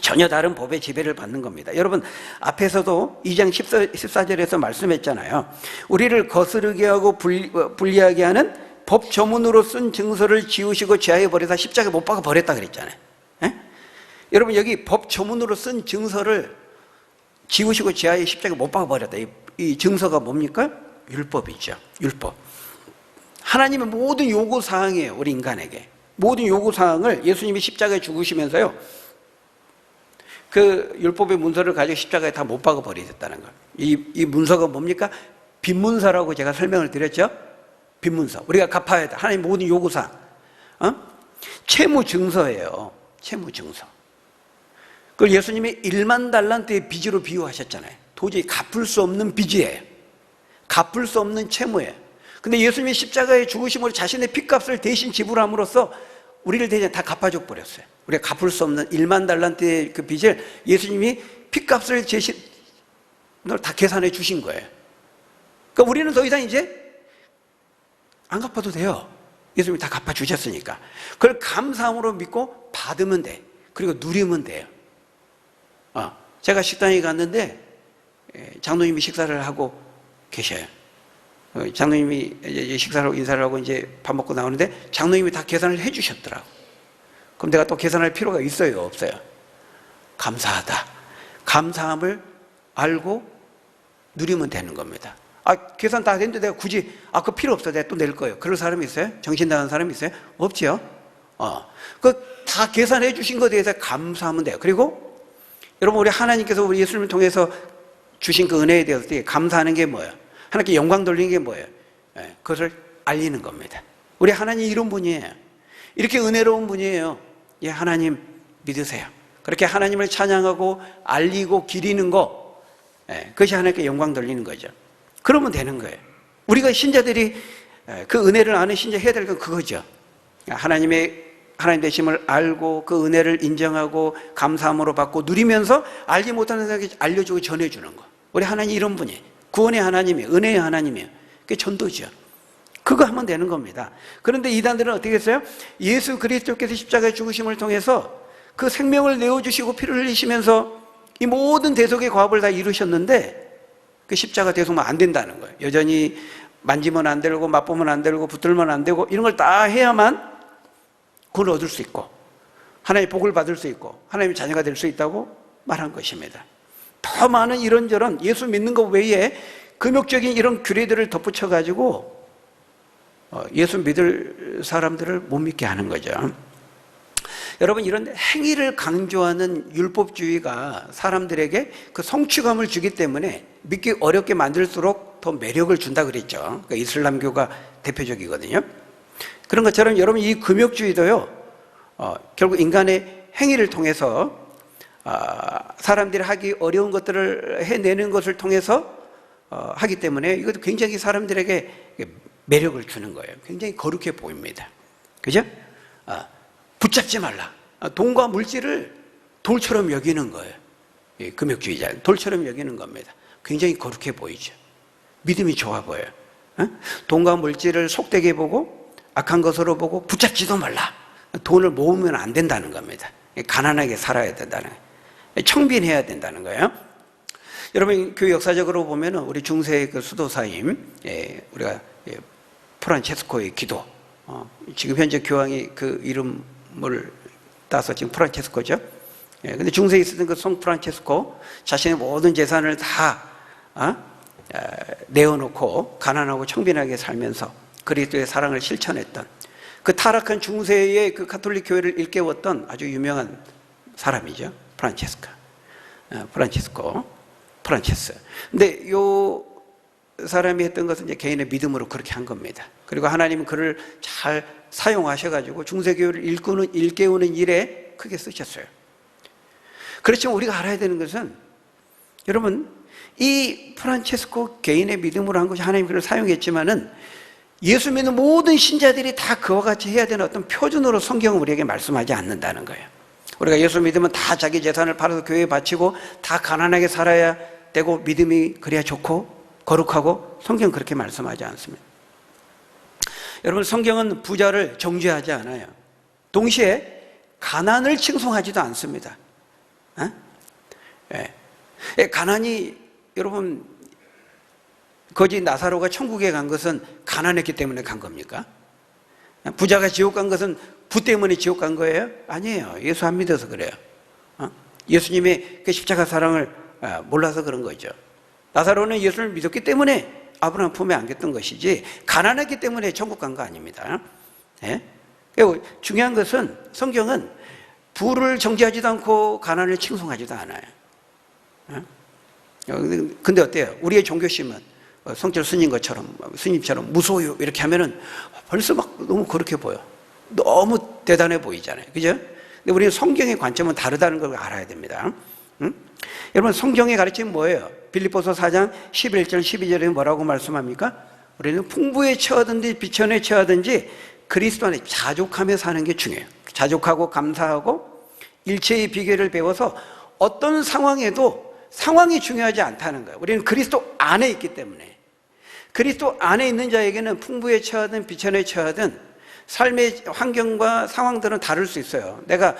전혀 다른 법의 지배를 받는 겁니다. 여러분 앞에서도 2장 14절에서 말씀했잖아요. 우리를 거스르게 하고 불리하게 하는 법 조문으로 쓴 증서를 지우시고 제하여 버려서 십자가에 못 박아 버렸다 그랬잖아요. 여러분 여기 법 조문으로 쓴 증서를 지우시고 제하여 십자가에 못 박아 버렸다. 이 증서가 뭡니까? 율법이죠. 율법. 하나님의 모든 요구사항이에요. 우리 인간에게. 모든 요구사항을 예수님이 십자가에 죽으시면서요. 그 율법의 문서를 가지고 십자가에 다 못 박아 버리셨다는 거예요. 이 문서가 뭡니까? 빈문서라고 제가 설명을 드렸죠. 빈문서. 우리가 갚아야 돼. 하나님 모든 요구사항. 채무증서예요. 채무증서. 그걸 예수님이 1만 달란트의 빚으로 비유하셨잖아요. 도저히 갚을 수 없는 빚이에요. 갚을 수 없는 채무예요. 근데 예수님이 십자가에 죽으심으로 자신의 핏값을 대신 지불함으로써 우리를 대신 다 갚아줘 버렸어요. 우리가 갚을 수 없는 1만 달란트의 그 빚을 예수님이 핏값을 대신 다 계산해 주신 거예요. 그러니까 우리는 더 이상 이제 안 갚아도 돼요. 예수님이 다 갚아주셨으니까. 그걸 감사함으로 믿고 받으면 돼. 그리고 누리면 돼요. 제가 식당에 갔는데 장로님이 식사를 하고 계셔요. 장로님이 이제 식사를 하고 인사를 하고 이제 밥 먹고 나오는데 장로님이 다 계산을 해 주셨더라고. 그럼 내가 또 계산할 필요가 있어요, 없어요? 감사하다. 감사함을 알고 누리면 되는 겁니다. 계산 다 됐는데 내가 굳이 그거 필요 없어, 내가 또 낼 거예요. 그럴 사람이 있어요? 정신 나간 사람이 있어요? 없지요. 그 다 계산해 주신 것에 대해서 감사하면 돼요. 그리고 여러분, 우리 하나님께서 우리 예수님을 통해서 주신 그 은혜에 대해서 감사하는 게 뭐예요? 하나님께 영광 돌리는 게 뭐예요? 그것을 알리는 겁니다. 우리 하나님 이런 분이에요. 이렇게 은혜로운 분이에요. 하나님 믿으세요. 그렇게 하나님을 찬양하고 알리고 기리는 거, 그것이 하나님께 영광 돌리는 거죠. 그러면 되는 거예요. 우리가 신자들이 그 은혜를 아는 신자 해야 될 건 그거죠. 하나님 되심을 알고 그 은혜를 인정하고 감사함으로 받고 누리면서 알지 못하는 사람에게 알려주고 전해주는 거. 우리 하나님 이런 분이에요. 구원의 하나님이에요. 은혜의 하나님이에요. 그게 전도죠. 그거 하면 되는 겁니다. 그런데 이단들은 어떻게 했어요? 예수 그리스도께서 십자가의 죽으심을 통해서 그 생명을 내어주시고 피를 흘리시면서 이 모든 대속의 과업을 다 이루셨는데 그 십자가 대속만 안 된다는 거예요. 여전히 만지면 안 되고 맛보면 안 되고 붙들면 안 되고 이런 걸 다 해야만 그걸 얻을 수 있고 하나님의 복을 받을 수 있고 하나님의 자녀가 될 수 있다고 말한 것입니다. 더 많은 이런저런 예수 믿는 것 외에 금욕적인 이런 규례들을 덧붙여가지고 예수 믿을 사람들을 못 믿게 하는 거죠. 여러분, 이런 행위를 강조하는 율법주의가 사람들에게 그 성취감을 주기 때문에 믿기 어렵게 만들수록 더 매력을 준다 그랬죠. 그러니까 이슬람교가 대표적이거든요. 그런 것처럼 여러분, 이 금욕주의도요, 결국 인간의 행위를 통해서 사람들이 하기 어려운 것들을 해내는 것을 통해서 하기 때문에 이것도 굉장히 사람들에게 매력을 주는 거예요. 굉장히 거룩해 보입니다. 그죠? 붙잡지 말라. 돈과 물질을 돌처럼 여기는 거예요. 금욕주의자 돌처럼 여기는 겁니다. 굉장히 거룩해 보이죠. 믿음이 좋아 보여요. 돈과 물질을 속되게 보고 악한 것으로 보고 붙잡지도 말라. 돈을 모으면 안 된다는 겁니다. 가난하게 살아야 된다는 거예요. 청빈해야 된다는 거예요. 여러분, 교회 역사적으로 보면 우리 중세의 그 수도사임, 우리가 프란체스코의 기도, 지금 현재 교황이 그 이름을 따서 지금 프란체스코죠. 근데 중세에 있었던 그 성 프란체스코, 자신의 모든 재산을 다 내어놓고 가난하고 청빈하게 살면서 그리스도의 사랑을 실천했던 그 타락한 중세의 그 가톨릭 교회를 일깨웠던 아주 유명한 사람이죠. 프란체스. 근데 요 사람이 했던 것은 이제 개인의 믿음으로 그렇게 한 겁니다. 그리고 하나님은 그를 잘 사용하셔가지고 중세교회를 일깨우는 일에 크게 쓰셨어요. 그렇지만 우리가 알아야 되는 것은, 여러분, 이 프란체스코 개인의 믿음으로 한 것이 하나님이 그를 사용했지만은 예수 믿는 모든 신자들이 다 그와 같이 해야 되는 어떤 표준으로 성경은 우리에게 말씀하지 않는다는 거예요. 우리가 예수 믿으면 다 자기 재산을 팔아서 교회에 바치고 다 가난하게 살아야 되고 믿음이 그래야 좋고 거룩하고, 성경은 그렇게 말씀하지 않습니다. 여러분, 성경은 부자를 정죄하지 않아요. 동시에 가난을 칭송하지도 않습니다. 가난이, 여러분, 거지 나사로가 천국에 간 것은 가난했기 때문에 간 겁니까? 부자가 지옥 간 것은 부 때문에 지옥 간 거예요? 아니에요. 예수 안 믿어서 그래요. 예수님의 그 십자가 사랑을 몰라서 그런 거죠. 나사로는 예수를 믿었기 때문에 아브라함 품에 안겼던 것이지 가난했기 때문에 천국 간 거 아닙니다. 중요한 것은 성경은 부를 정죄하지도 않고 가난을 칭송하지도 않아요. 근데 어때요? 우리의 종교심은 성철 스님처럼 무소유 이렇게 하면은 벌써 막 너무 그렇게 보여. 너무 대단해 보이잖아요. 그죠? 근데 우리는 성경의 관점은 다르다는 걸 알아야 됩니다. 여러분, 성경의 가르침은 뭐예요? 빌립보서 4장 11절 12절에 뭐라고 말씀합니까? 우리는 풍부에 처하든지 비천에 처하든지 그리스도 안에 자족하며 사는 게 중요해요. 자족하고 감사하고 일체의 비결을 배워서 어떤 상황에도 상황이 중요하지 않다는 거예요. 우리는 그리스도 안에 있기 때문에. 그리스도 안에 있는 자에게는 풍부에 처하든 비천에 처하든 삶의 환경과 상황들은 다를 수 있어요. 내가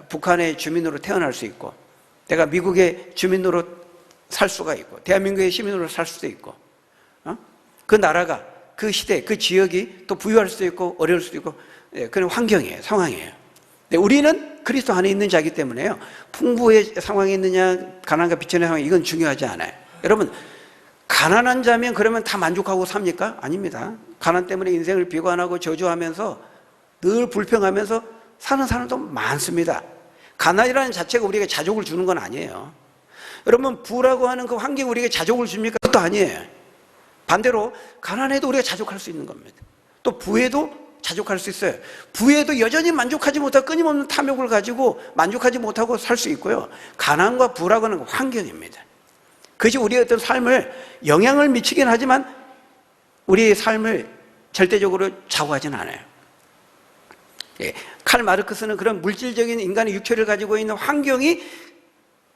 북한의 주민으로 태어날 수 있고, 내가 미국의 주민으로 살 수가 있고, 대한민국의 시민으로 살 수도 있고, 그 나라가, 그 시대, 그 지역이 또 부유할 수도 있고 어려울 수도 있고, 그런 환경이에요, 상황이에요. 우리는 그리스도 안에 있는 자이기 때문에요, 풍부의 상황에 있느냐 가난과 비천의 상황, 이건 중요하지 않아요. 여러분, 가난한 자면 그러면 다 만족하고 삽니까? 아닙니다. 가난 때문에 인생을 비관하고 저주하면서 늘 불평하면서 사는 사람도 많습니다. 가난이라는 자체가 우리에게 자족을 주는 건 아니에요. 여러분, 부라고 하는 그 환경이 우리에게 자족을 줍니까? 그것도 아니에요. 반대로 가난해도 우리가 자족할 수 있는 겁니다. 또 부에도 자족할 수 있어요. 부에도 여전히 만족하지 못하고 끊임없는 탐욕을 가지고 만족하지 못하고 살 수 있고요. 가난과 부라고 하는 환경입니다. 그것이 우리의 어떤 삶을 영향을 미치긴 하지만 우리의 삶을 절대적으로 좌우하지는 않아요. 칼 마르크스는 그런 물질적인 인간의 육체를 가지고 있는 환경이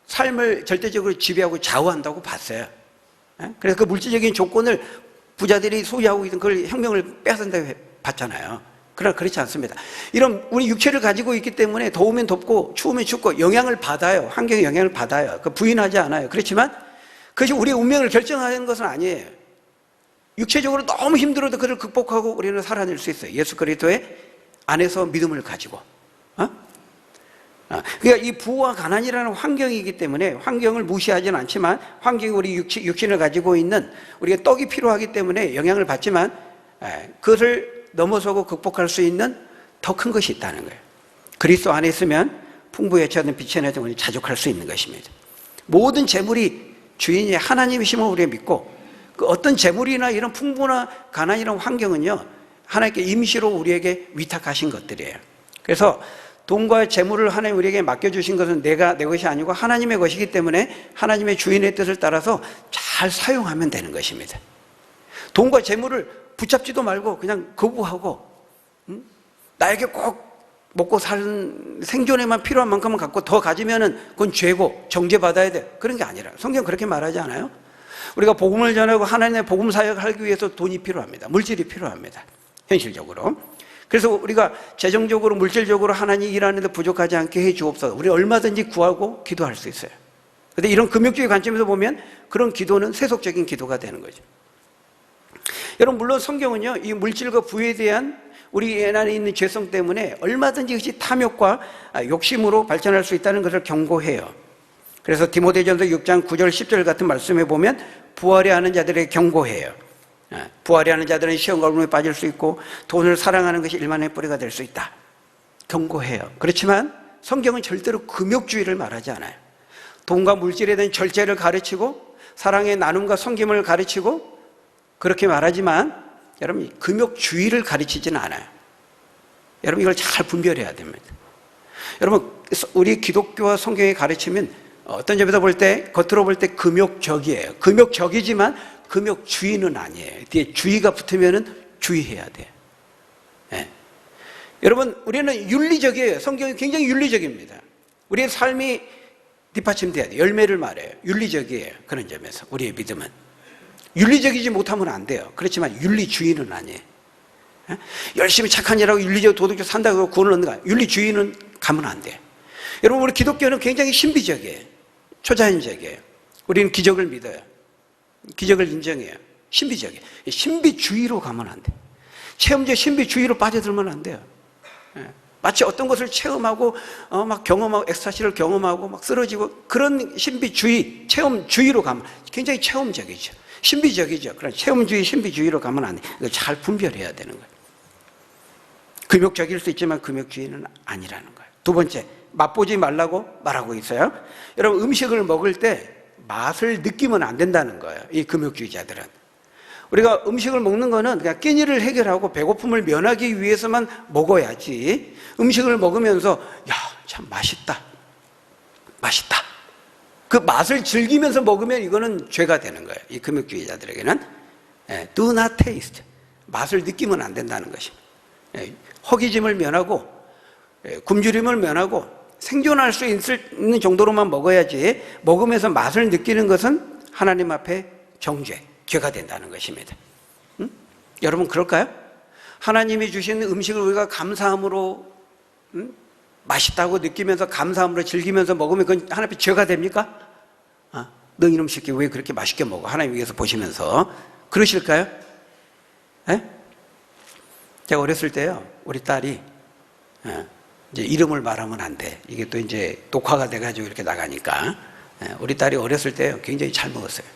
삶을 절대적으로 지배하고 좌우한다고 봤어요. 그래서 그 물질적인 조건을 부자들이 소유하고 있는 그걸 혁명을 빼앗는다고 봤잖아요. 그러나 그렇지 않습니다. 이런 우리 육체를 가지고 있기 때문에 더우면 덥고 추우면 춥고 영향을 받아요. 환경에 영향을 받아요. 그 부인하지 않아요. 그렇지만 그것이 우리의 운명을 결정하는 것은 아니에요. 육체적으로 너무 힘들어도 그를 극복하고 우리는 살아낼 수 있어요. 예수 그리스도의 안에서 믿음을 가지고. 그러니까 이 부와 가난이라는 환경이기 때문에 환경을 무시하지는 않지만, 환경이 우리 육신을 가지고 있는, 우리가 떡이 필요하기 때문에 영향을 받지만 그것을 넘어서고 극복할 수 있는 더 큰 것이 있다는 거예요. 그리스도 안에 있으면 풍부에 차는 빛의 내정을 자족할 수 있는 것입니다. 모든 재물이 주인이 하나님이심을 우리가 믿고, 그 어떤 재물이나 이런 풍부나 가난이란 환경은요, 하나님께 임시로 우리에게 위탁하신 것들이에요. 그래서 돈과 재물을 하나님 우리에게 맡겨주신 것은 내 것이 아니고 하나님의 것이기 때문에 하나님의 주인의 뜻을 따라서 잘 사용하면 되는 것입니다. 돈과 재물을 붙잡지도 말고 그냥 거부하고, 나에게 꼭 먹고 사는 생존에만 필요한 만큼은 갖고 더 가지면은 그건 죄고 정죄받아야 돼, 그런 게 아니라, 성경 그렇게 말하지 않아요? 우리가 복음을 전하고 하나님의 복음 사역을 하기 위해서 돈이 필요합니다. 물질이 필요합니다. 현실적으로. 그래서 우리가 재정적으로 물질적으로 하나님 일하는 데 부족하지 않게 해 주옵소서, 우리 얼마든지 구하고 기도할 수 있어요. 그런데 이런 금욕주의 관점에서 보면 그런 기도는 세속적인 기도가 되는 거죠. 여러분, 물론 성경은요, 이 물질과 부에 대한 우리 안에 있는 죄성 때문에 얼마든지 그것이 탐욕과 욕심으로 발전할 수 있다는 것을 경고해요. 그래서 디모데전서 6장 9절 10절 같은 말씀에 보면 부하려 하는 자들에게 경고해요. 부하려 하는 자들은 시험과 어려움에 빠질 수 있고 돈을 사랑하는 것이 일만의 뿌리가 될 수 있다, 경고해요. 그렇지만 성경은 절대로 금욕주의를 말하지 않아요. 돈과 물질에 대한 절제를 가르치고 사랑의 나눔과 섬김을 가르치고 그렇게 말하지만, 여러분, 금욕주의를 가르치지는 않아요. 여러분, 이걸 잘 분별해야 됩니다. 여러분, 우리 기독교와 성경의 가르치면 어떤 점에서 볼 때, 겉으로 볼 때 금욕적이에요. 금욕적이지만 금욕주의는 아니에요. 뒤에 주의가 붙으면 주의해야 돼요. 네. 여러분, 우리는 윤리적이에요. 성경이 굉장히 윤리적입니다. 우리의 삶이 뒷받침돼야 돼요. 열매를 말해요. 윤리적이에요. 그런 점에서 우리의 믿음은 윤리적이지 못하면 안 돼요. 그렇지만 윤리주의는 아니에요. 열심히 착한 일하고 윤리적 도덕적 산다고 구원을 얻는가, 윤리주의는 가면 안 돼요. 여러분, 우리 기독교는 굉장히 신비적이에요. 초자연적이에요. 우리는 기적을 믿어요. 기적을 인정해요. 신비적이에요. 신비주의로 가면 안 돼요. 체험적 신비주의로 빠져들면 안 돼요. 마치 어떤 것을 체험하고 막 경험하고 엑스타시를 경험하고 막 쓰러지고 그런 신비주의, 체험주의로 가면 굉장히 체험적이죠. 신비적이죠. 그런 체험주의, 신비주의로 가면 안 돼. 이거 잘 분별해야 되는 거예요. 금욕적일 수 있지만 금욕주의는 아니라는 거예요. 두 번째, 맛보지 말라고 말하고 있어요. 여러분, 음식을 먹을 때 맛을 느끼면 안 된다는 거예요. 이 금욕주의자들은. 우리가 음식을 먹는 거는 그냥 끼니를 해결하고 배고픔을 면하기 위해서만 먹어야지, 음식을 먹으면서 야, 참 맛있다, 맛있다, 그 맛을 즐기면서 먹으면 이거는 죄가 되는 거예요. 이 금욕주의자들에게는 do not taste, 맛을 느끼면 안 된다는 것입니다. 허기짐을 면하고 굶주림을 면하고 생존할 수 있는 정도로만 먹어야지, 먹으면서 맛을 느끼는 것은 하나님 앞에 정죄, 죄가 된다는 것입니다. 여러분, 그럴까요? 하나님이 주신 음식을 우리가 감사함으로 맛있다고 느끼면서 감사함으로 즐기면서 먹으면 그건 하나님 앞에 죄가 됩니까? 너 이놈 새끼 왜 그렇게 맛있게 먹어? 하나님 위해서 보시면서 그러실까요? 에? 제가 어렸을 때요, 우리 딸이 이제 이름을 말하면 안 돼. 이게 또 이제 녹화가 돼가지고 이렇게 나가니까. 우리 딸이 어렸을 때 굉장히 잘 먹었어요.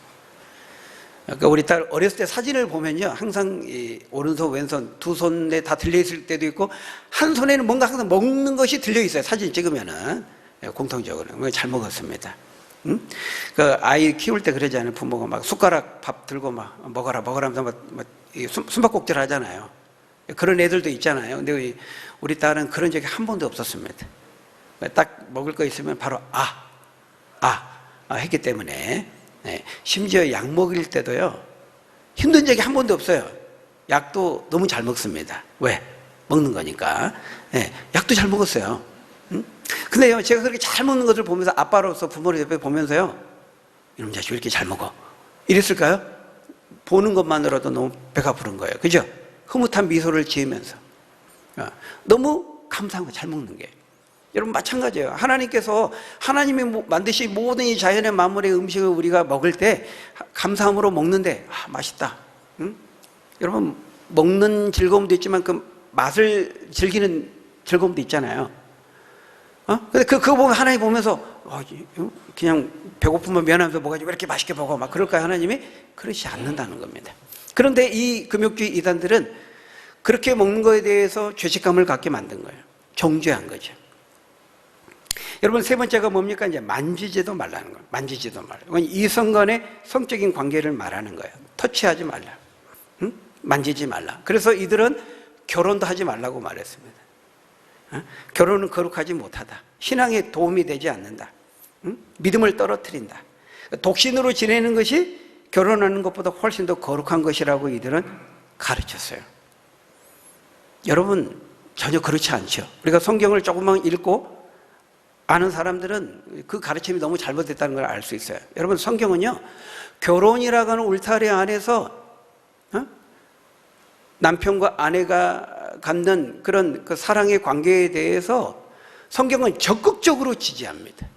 그러니까 우리 딸 어렸을 때 사진을 보면요, 항상 이 오른손 왼손 두 손에 다 들려 있을 때도 있고 한 손에는 뭔가 항상 먹는 것이 들려 있어요. 사진 찍으면은 공통적으로 잘 먹었습니다. 응? 그 아이 키울 때 그러잖아요. 부모가 막 숟가락 밥 들고 막 먹어라 하면서 막 숨바꼭질 하잖아요. 그런 애들도 있잖아요. 근데 우리 딸은 그런 적이 한 번도 없었습니다. 딱 먹을 거 있으면 바로 했기 때문에. 심지어 약 먹일 때도요, 힘든 적이 한 번도 없어요. 약도 너무 잘 먹습니다. 왜? 먹는 거니까. 약도 잘 먹었어요. 근데요, 제가 그렇게 잘 먹는 것을 보면서 아빠로서 부모를 옆에 보면서요, 이놈 자식 왜 이렇게 잘 먹어? 이랬을까요? 보는 것만으로도 너무 배가 부른 거예요. 그죠? 흐뭇한 미소를 지으면서. 너무 감사한 거 잘 먹는 게. 여러분 마찬가지예요. 하나님께서 하나님이 만드신 모든 이 자연의 만물의 음식을 우리가 먹을 때 감사함으로 먹는데 맛있다. 응? 여러분 먹는 즐거움도 있지만 그 맛을 즐기는 즐거움도 있잖아요. 근데 그거 보면 하나님 보면서 그냥 배고프면 미안하면서 먹어야지 왜 이렇게 맛있게 먹어 막 그럴까요? 하나님이? 그렇지 않는다는 겁니다. 그런데 이 금욕주의 이단들은 그렇게 먹는 거에 대해서 죄책감을 갖게 만든 거예요. 정죄한 거죠. 여러분 세 번째가 뭡니까? 이제 만지지도 말라는 거예요. 만지지도 말라. 이성 간의 성적인 관계를 말하는 거예요. 터치하지 말라. 응? 만지지 말라. 그래서 이들은 결혼도 하지 말라고 말했습니다. 결혼은 거룩하지 못하다. 신앙에 도움이 되지 않는다. 응? 믿음을 떨어뜨린다. 독신으로 지내는 것이 결혼하는 것보다 훨씬 더 거룩한 것이라고 이들은 가르쳤어요. 여러분 전혀 그렇지 않죠. 우리가 성경을 조금만 읽고 아는 사람들은 그 가르침이 너무 잘못됐다는 걸 알 수 있어요. 여러분 성경은요, 결혼이라고 하는 울타리 안에서 남편과 아내가 갖는 그런 그 사랑의 관계에 대해서 성경은 적극적으로 지지합니다.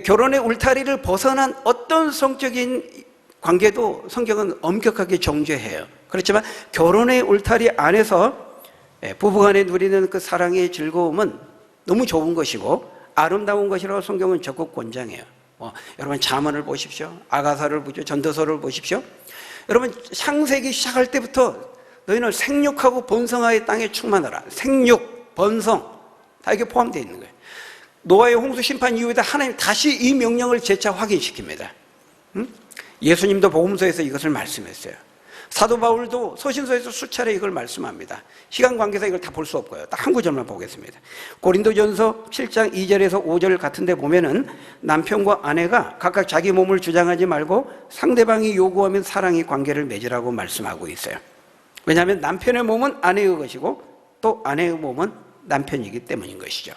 결혼의 울타리를 벗어난 어떤 성적인 관계도 성경은 엄격하게 정죄해요. 그렇지만 결혼의 울타리 안에서 부부간에 누리는 그 사랑의 즐거움은 너무 좋은 것이고 아름다운 것이라고 성경은 적극 권장해요. 여러분 잠언을 보십시오. 아가서를 보십시오. 전도서를 보십시오. 여러분 창세기 시작할 때부터 너희는 생육하고 번성하여 땅에 충만하라. 생육, 번성 다 이게 포함되어 있는 거예요. 노아의 홍수 심판 이후에 하나님 다시 이 명령을 재차 확인시킵니다. 예수님도 복음서에서 이것을 말씀했어요. 사도 바울도 서신서에서 수차례 이걸 말씀합니다. 시간 관계상 이걸 다 볼 수 없고요. 딱 한 구절만 보겠습니다. 고린도전서 7장 2절에서 5절 같은 데 보면은 남편과 아내가 각각 자기 몸을 주장하지 말고 상대방이 요구하면 사랑의 관계를 맺으라고 말씀하고 있어요. 왜냐하면 남편의 몸은 아내의 것이고 또 아내의 몸은 남편이기 때문인 것이죠.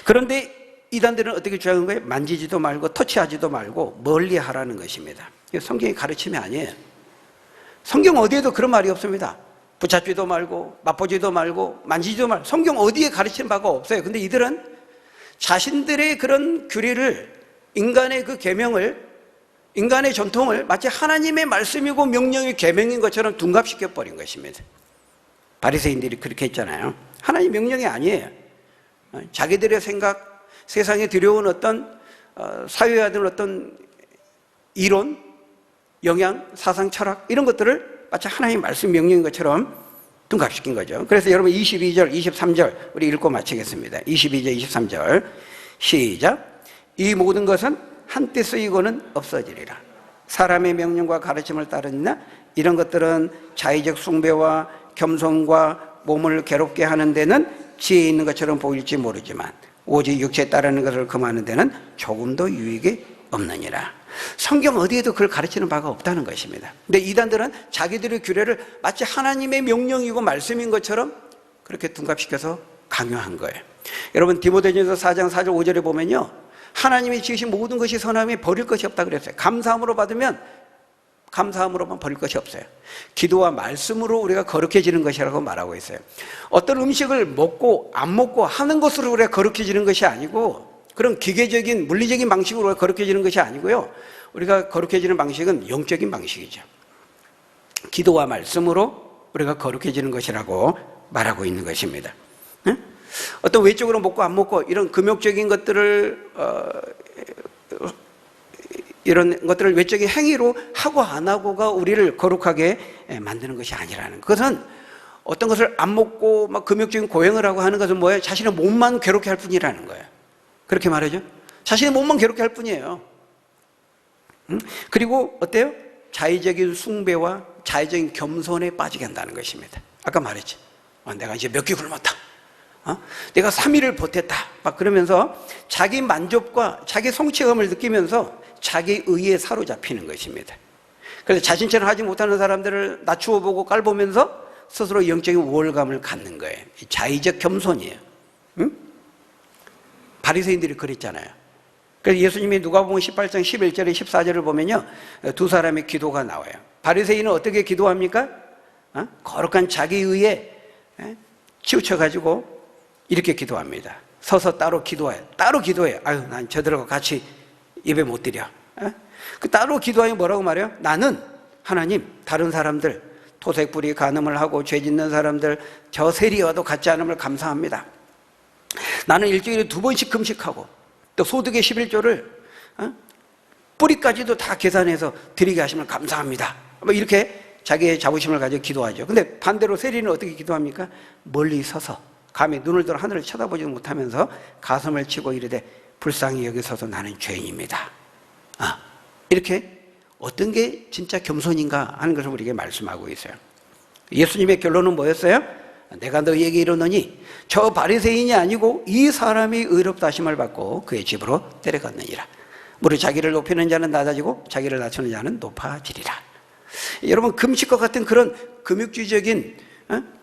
그런데 이단들은 어떻게 주장한 거예요? 만지지도 말고 터치하지도 말고 멀리 하라는 것입니다. 이게 성경의 가르침이 아니에요. 성경 어디에도 그런 말이 없습니다. 붙잡지도 말고 맛보지도 말고 만지지도 말고 성경 어디에 가르치는 바가 없어요. 근데 이들은 자신들의 그런 규례를, 인간의 그 계명을, 인간의 전통을 마치 하나님의 말씀이고 명령의 계명인 것처럼 둔갑시켜 버린 것입니다. 바리새인들이 그렇게 했잖아요. 하나님 명령이 아니에요. 자기들의 생각, 세상에 들여온 어떤 사회화된 어떤 이론, 영양, 사상, 철학 이런 것들을 마치 하나님 말씀 명령인 것처럼 둔갑시킨 거죠. 그래서 여러분 22절, 23절 우리 읽고 마치겠습니다. 22절, 23절 시작. 이 모든 것은 한때 쓰이고는 없어지리라. 사람의 명령과 가르침을 따르느냐? 이런 것들은 자의적 숭배와 겸손과 몸을 괴롭게 하는 데는 지혜 있는 것처럼 보일지 모르지만 오직 육체에 따르는 것을 금하는 데는 조금도 유익이 없느니라. 성경 어디에도 그걸 가르치는 바가 없다는 것입니다. 근데 이단들은 자기들의 규례를 마치 하나님의 명령이고 말씀인 것처럼 그렇게 둔갑시켜서 강요한 거예요. 여러분 디모데전서 4장 4절 5절에 보면요, 하나님이 지으신 모든 것이 선함에 버릴 것이 없다 그랬어요. 감사함으로 받으면 감사함으로만 버릴 것이 없어요. 기도와 말씀으로 우리가 거룩해지는 것이라고 말하고 있어요. 어떤 음식을 먹고 안 먹고 하는 것으로 우리가 거룩해지는 것이 아니고, 그런 기계적인 물리적인 방식으로 우리가 거룩해지는 것이 아니고요, 우리가 거룩해지는 방식은 영적인 방식이죠. 기도와 말씀으로 우리가 거룩해지는 것이라고 말하고 있는 것입니다. 어떤 외적으로 먹고 안 먹고 이런 금욕적인 것들을 이런 것들을 외적인 행위로 하고 안 하고가 우리를 거룩하게 만드는 것이 아니라는, 그것은 어떤 것을 안 먹고 막 금욕적인 고행을 하고 하는 것은 뭐예요? 자신의 몸만 괴롭게 할 뿐이라는 거예요. 그렇게 말하죠. 자신의 몸만 괴롭게 할 뿐이에요. 그리고 어때요? 자의적인 숭배와 자의적인 겸손에 빠지게 한다는 것입니다. 아까 말했지. 내가 이제 몇 끼 굶었다. 내가 3일을 버텼다. 막 그러면서 자기 만족과 자기 성취감을 느끼면서 자기 의에 사로잡히는 것입니다. 그래서 자신처럼 하지 못하는 사람들을 낮추어 보고 깔보면서 스스로 영적인 우월감을 갖는 거예요. 자의적 겸손이에요. 바리새인들이 그랬잖아요. 그래서 예수님이 누가복음 18장 11절에 14절을 보면요, 두 사람의 기도가 나와요. 바리새인은 어떻게 기도합니까? 거룩한 자기 의에 치우쳐가지고 이렇게 기도합니다. 서서 따로 기도해요. 따로 기도해요. 아유, 난 저들하고 같이 예배 못 드려. 그 따로 기도하면 뭐라고 말해요? 나는 하나님, 다른 사람들, 토색불이 간음을 하고 죄 짓는 사람들, 저 세리와도 같지 않음을 감사합니다. 나는 일주일에 2번씩 금식하고 또 소득의 11조를 뿌리까지도 다 계산해서 드리게 하시면 감사합니다. 뭐 이렇게 자기의 자부심을 가지고 기도하죠. 근데 반대로 세리는 어떻게 기도합니까? 멀리 서서 감히 눈을 들어 하늘을 쳐다보지 못하면서 가슴을 치고 이르되 불쌍히 여기서서 나는 죄인입니다. 이렇게 어떤 게 진짜 겸손인가 하는 것을 우리에게 말씀하고 있어요. 예수님의 결론은 뭐였어요? 내가 너희에게 이르노니 저 바리새인이 아니고 이 사람이 의롭다 하심을 받고 그의 집으로 데려갔느니라. 무릇 자기를 높이는 자는 낮아지고 자기를 낮추는 자는 높아지리라. 여러분, 금식과 같은 그런 금욕주의적인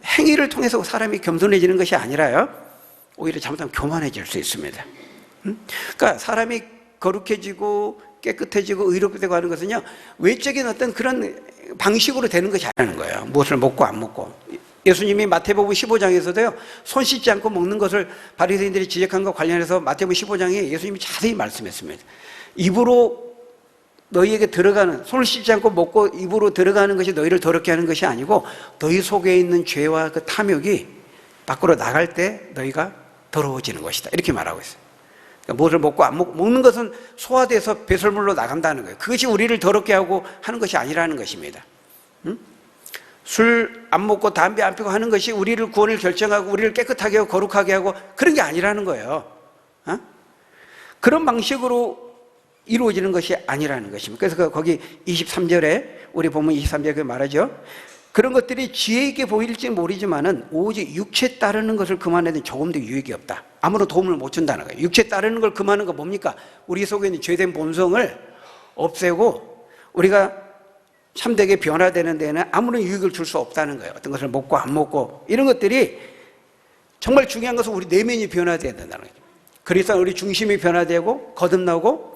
행위를 통해서 사람이 겸손해지는 것이 아니라요, 오히려 잘못하면 교만해질 수 있습니다. 그러니까 사람이 거룩해지고 깨끗해지고 의롭게 되고 하는 것은요, 외적인 어떤 그런 방식으로 되는 것이 아니라는 거예요. 무엇을 먹고 안 먹고. 예수님이 마태복음 15장에서도요, 손 씻지 않고 먹는 것을 바리새인들이 지적한 것과 관련해서 마태복음 15장에 예수님이 자세히 말씀했습니다. 입으로 너희에게 들어가는, 손을 씻지 않고 먹고 입으로 들어가는 것이 너희를 더럽게 하는 것이 아니고 너희 속에 있는 죄와 그 탐욕이 밖으로 나갈 때 너희가 더러워지는 것이다. 이렇게 말하고 있어요. 그러니까 무엇을 먹고 안 먹고, 먹는 것은 소화돼서 배설물로 나간다는 거예요. 그것이 우리를 더럽게 하고 하는 것이 아니라는 것입니다. 술 안 먹고 담배 안 피고 하는 것이 우리를 구원을 결정하고 우리를 깨끗하게 하고 거룩하게 하고 그런 게 아니라는 거예요. 그런 방식으로 이루어지는 것이 아니라는 것입니다. 그래서 거기 23절에 우리 보면 23절에 말하죠. 그런 것들이 지혜 있게 보일지 모르지만은 오직 육체 따르는 것을 금하는 조금 더 유익이 없다. 아무런 도움을 못 준다는 거예요. 육체 따르는 걸 금하는 건 뭡니까? 우리 속에 있는 죄된 본성을 없애고 우리가 참되게 변화되는 데는 아무런 유익을 줄 수 없다는 거예요. 어떤 것을 먹고 안 먹고 이런 것들이 정말 중요한 것은 우리 내면이 변화되어야 된다는 거죠. 그래서 우리 중심이 변화되고 거듭나고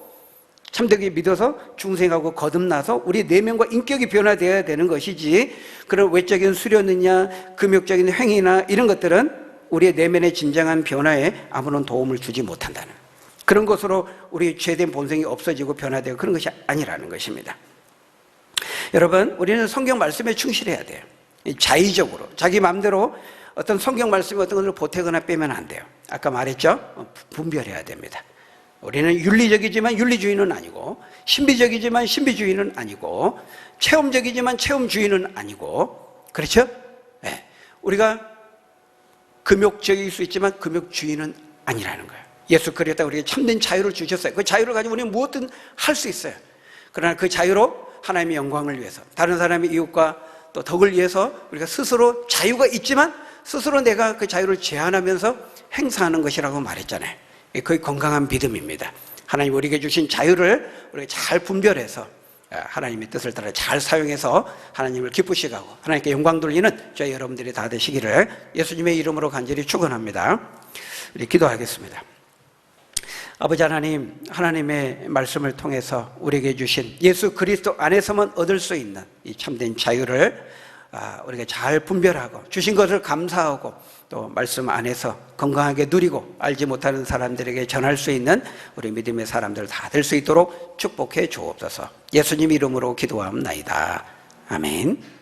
참되게 믿어서 중생하고 거듭나서 우리 내면과 인격이 변화되어야 되는 것이지, 그런 외적인 수련이냐 금욕적인 행위나 이런 것들은 우리의 내면의 진정한 변화에 아무런 도움을 주지 못한다는, 그런 것으로 우리 죄된 본성이 없어지고 변화되고 그런 것이 아니라는 것입니다. 여러분, 우리는 성경 말씀에 충실해야 돼요. 자의적으로 자기 마음대로 어떤 성경 말씀이 어떤 것을 보태거나 빼면 안 돼요. 아까 말했죠? 분별해야 됩니다. 우리는 윤리적이지만 윤리주의는 아니고, 신비적이지만 신비주의는 아니고, 체험적이지만 체험주의는 아니고, 그렇죠? 네. 우리가 금욕적일 수 있지만 금욕주의는 아니라는 거예요. 예수 그리스도가 우리에게 참된 자유를 주셨어요. 그 자유를 가지고 우리는 무엇든 할 수 있어요. 그러나 그 자유로 하나님의 영광을 위해서, 다른 사람의 이웃과 또 덕을 위해서 우리가 스스로 자유가 있지만 스스로 내가 그 자유를 제한하면서 행사하는 것이라고 말했잖아요. 그게 건강한 믿음입니다. 하나님 우리에게 주신 자유를 우리가 잘 분별해서 하나님의 뜻을 따라 잘 사용해서 하나님을 기쁘시게 하고 하나님께 영광 돌리는 저희 여러분들이 다 되시기를 예수님의 이름으로 간절히 축원합니다. 우리 기도하겠습니다. 아버지 하나님, 하나님의 말씀을 통해서 우리에게 주신 예수 그리스도 안에서만 얻을 수 있는 이 참된 자유를 우리가 잘 분별하고 주신 것을 감사하고 또 말씀 안에서 건강하게 누리고 알지 못하는 사람들에게 전할 수 있는 우리 믿음의 사람들 다 될 수 있도록 축복해 주옵소서. 예수님 이름으로 기도하옵나이다. 아멘.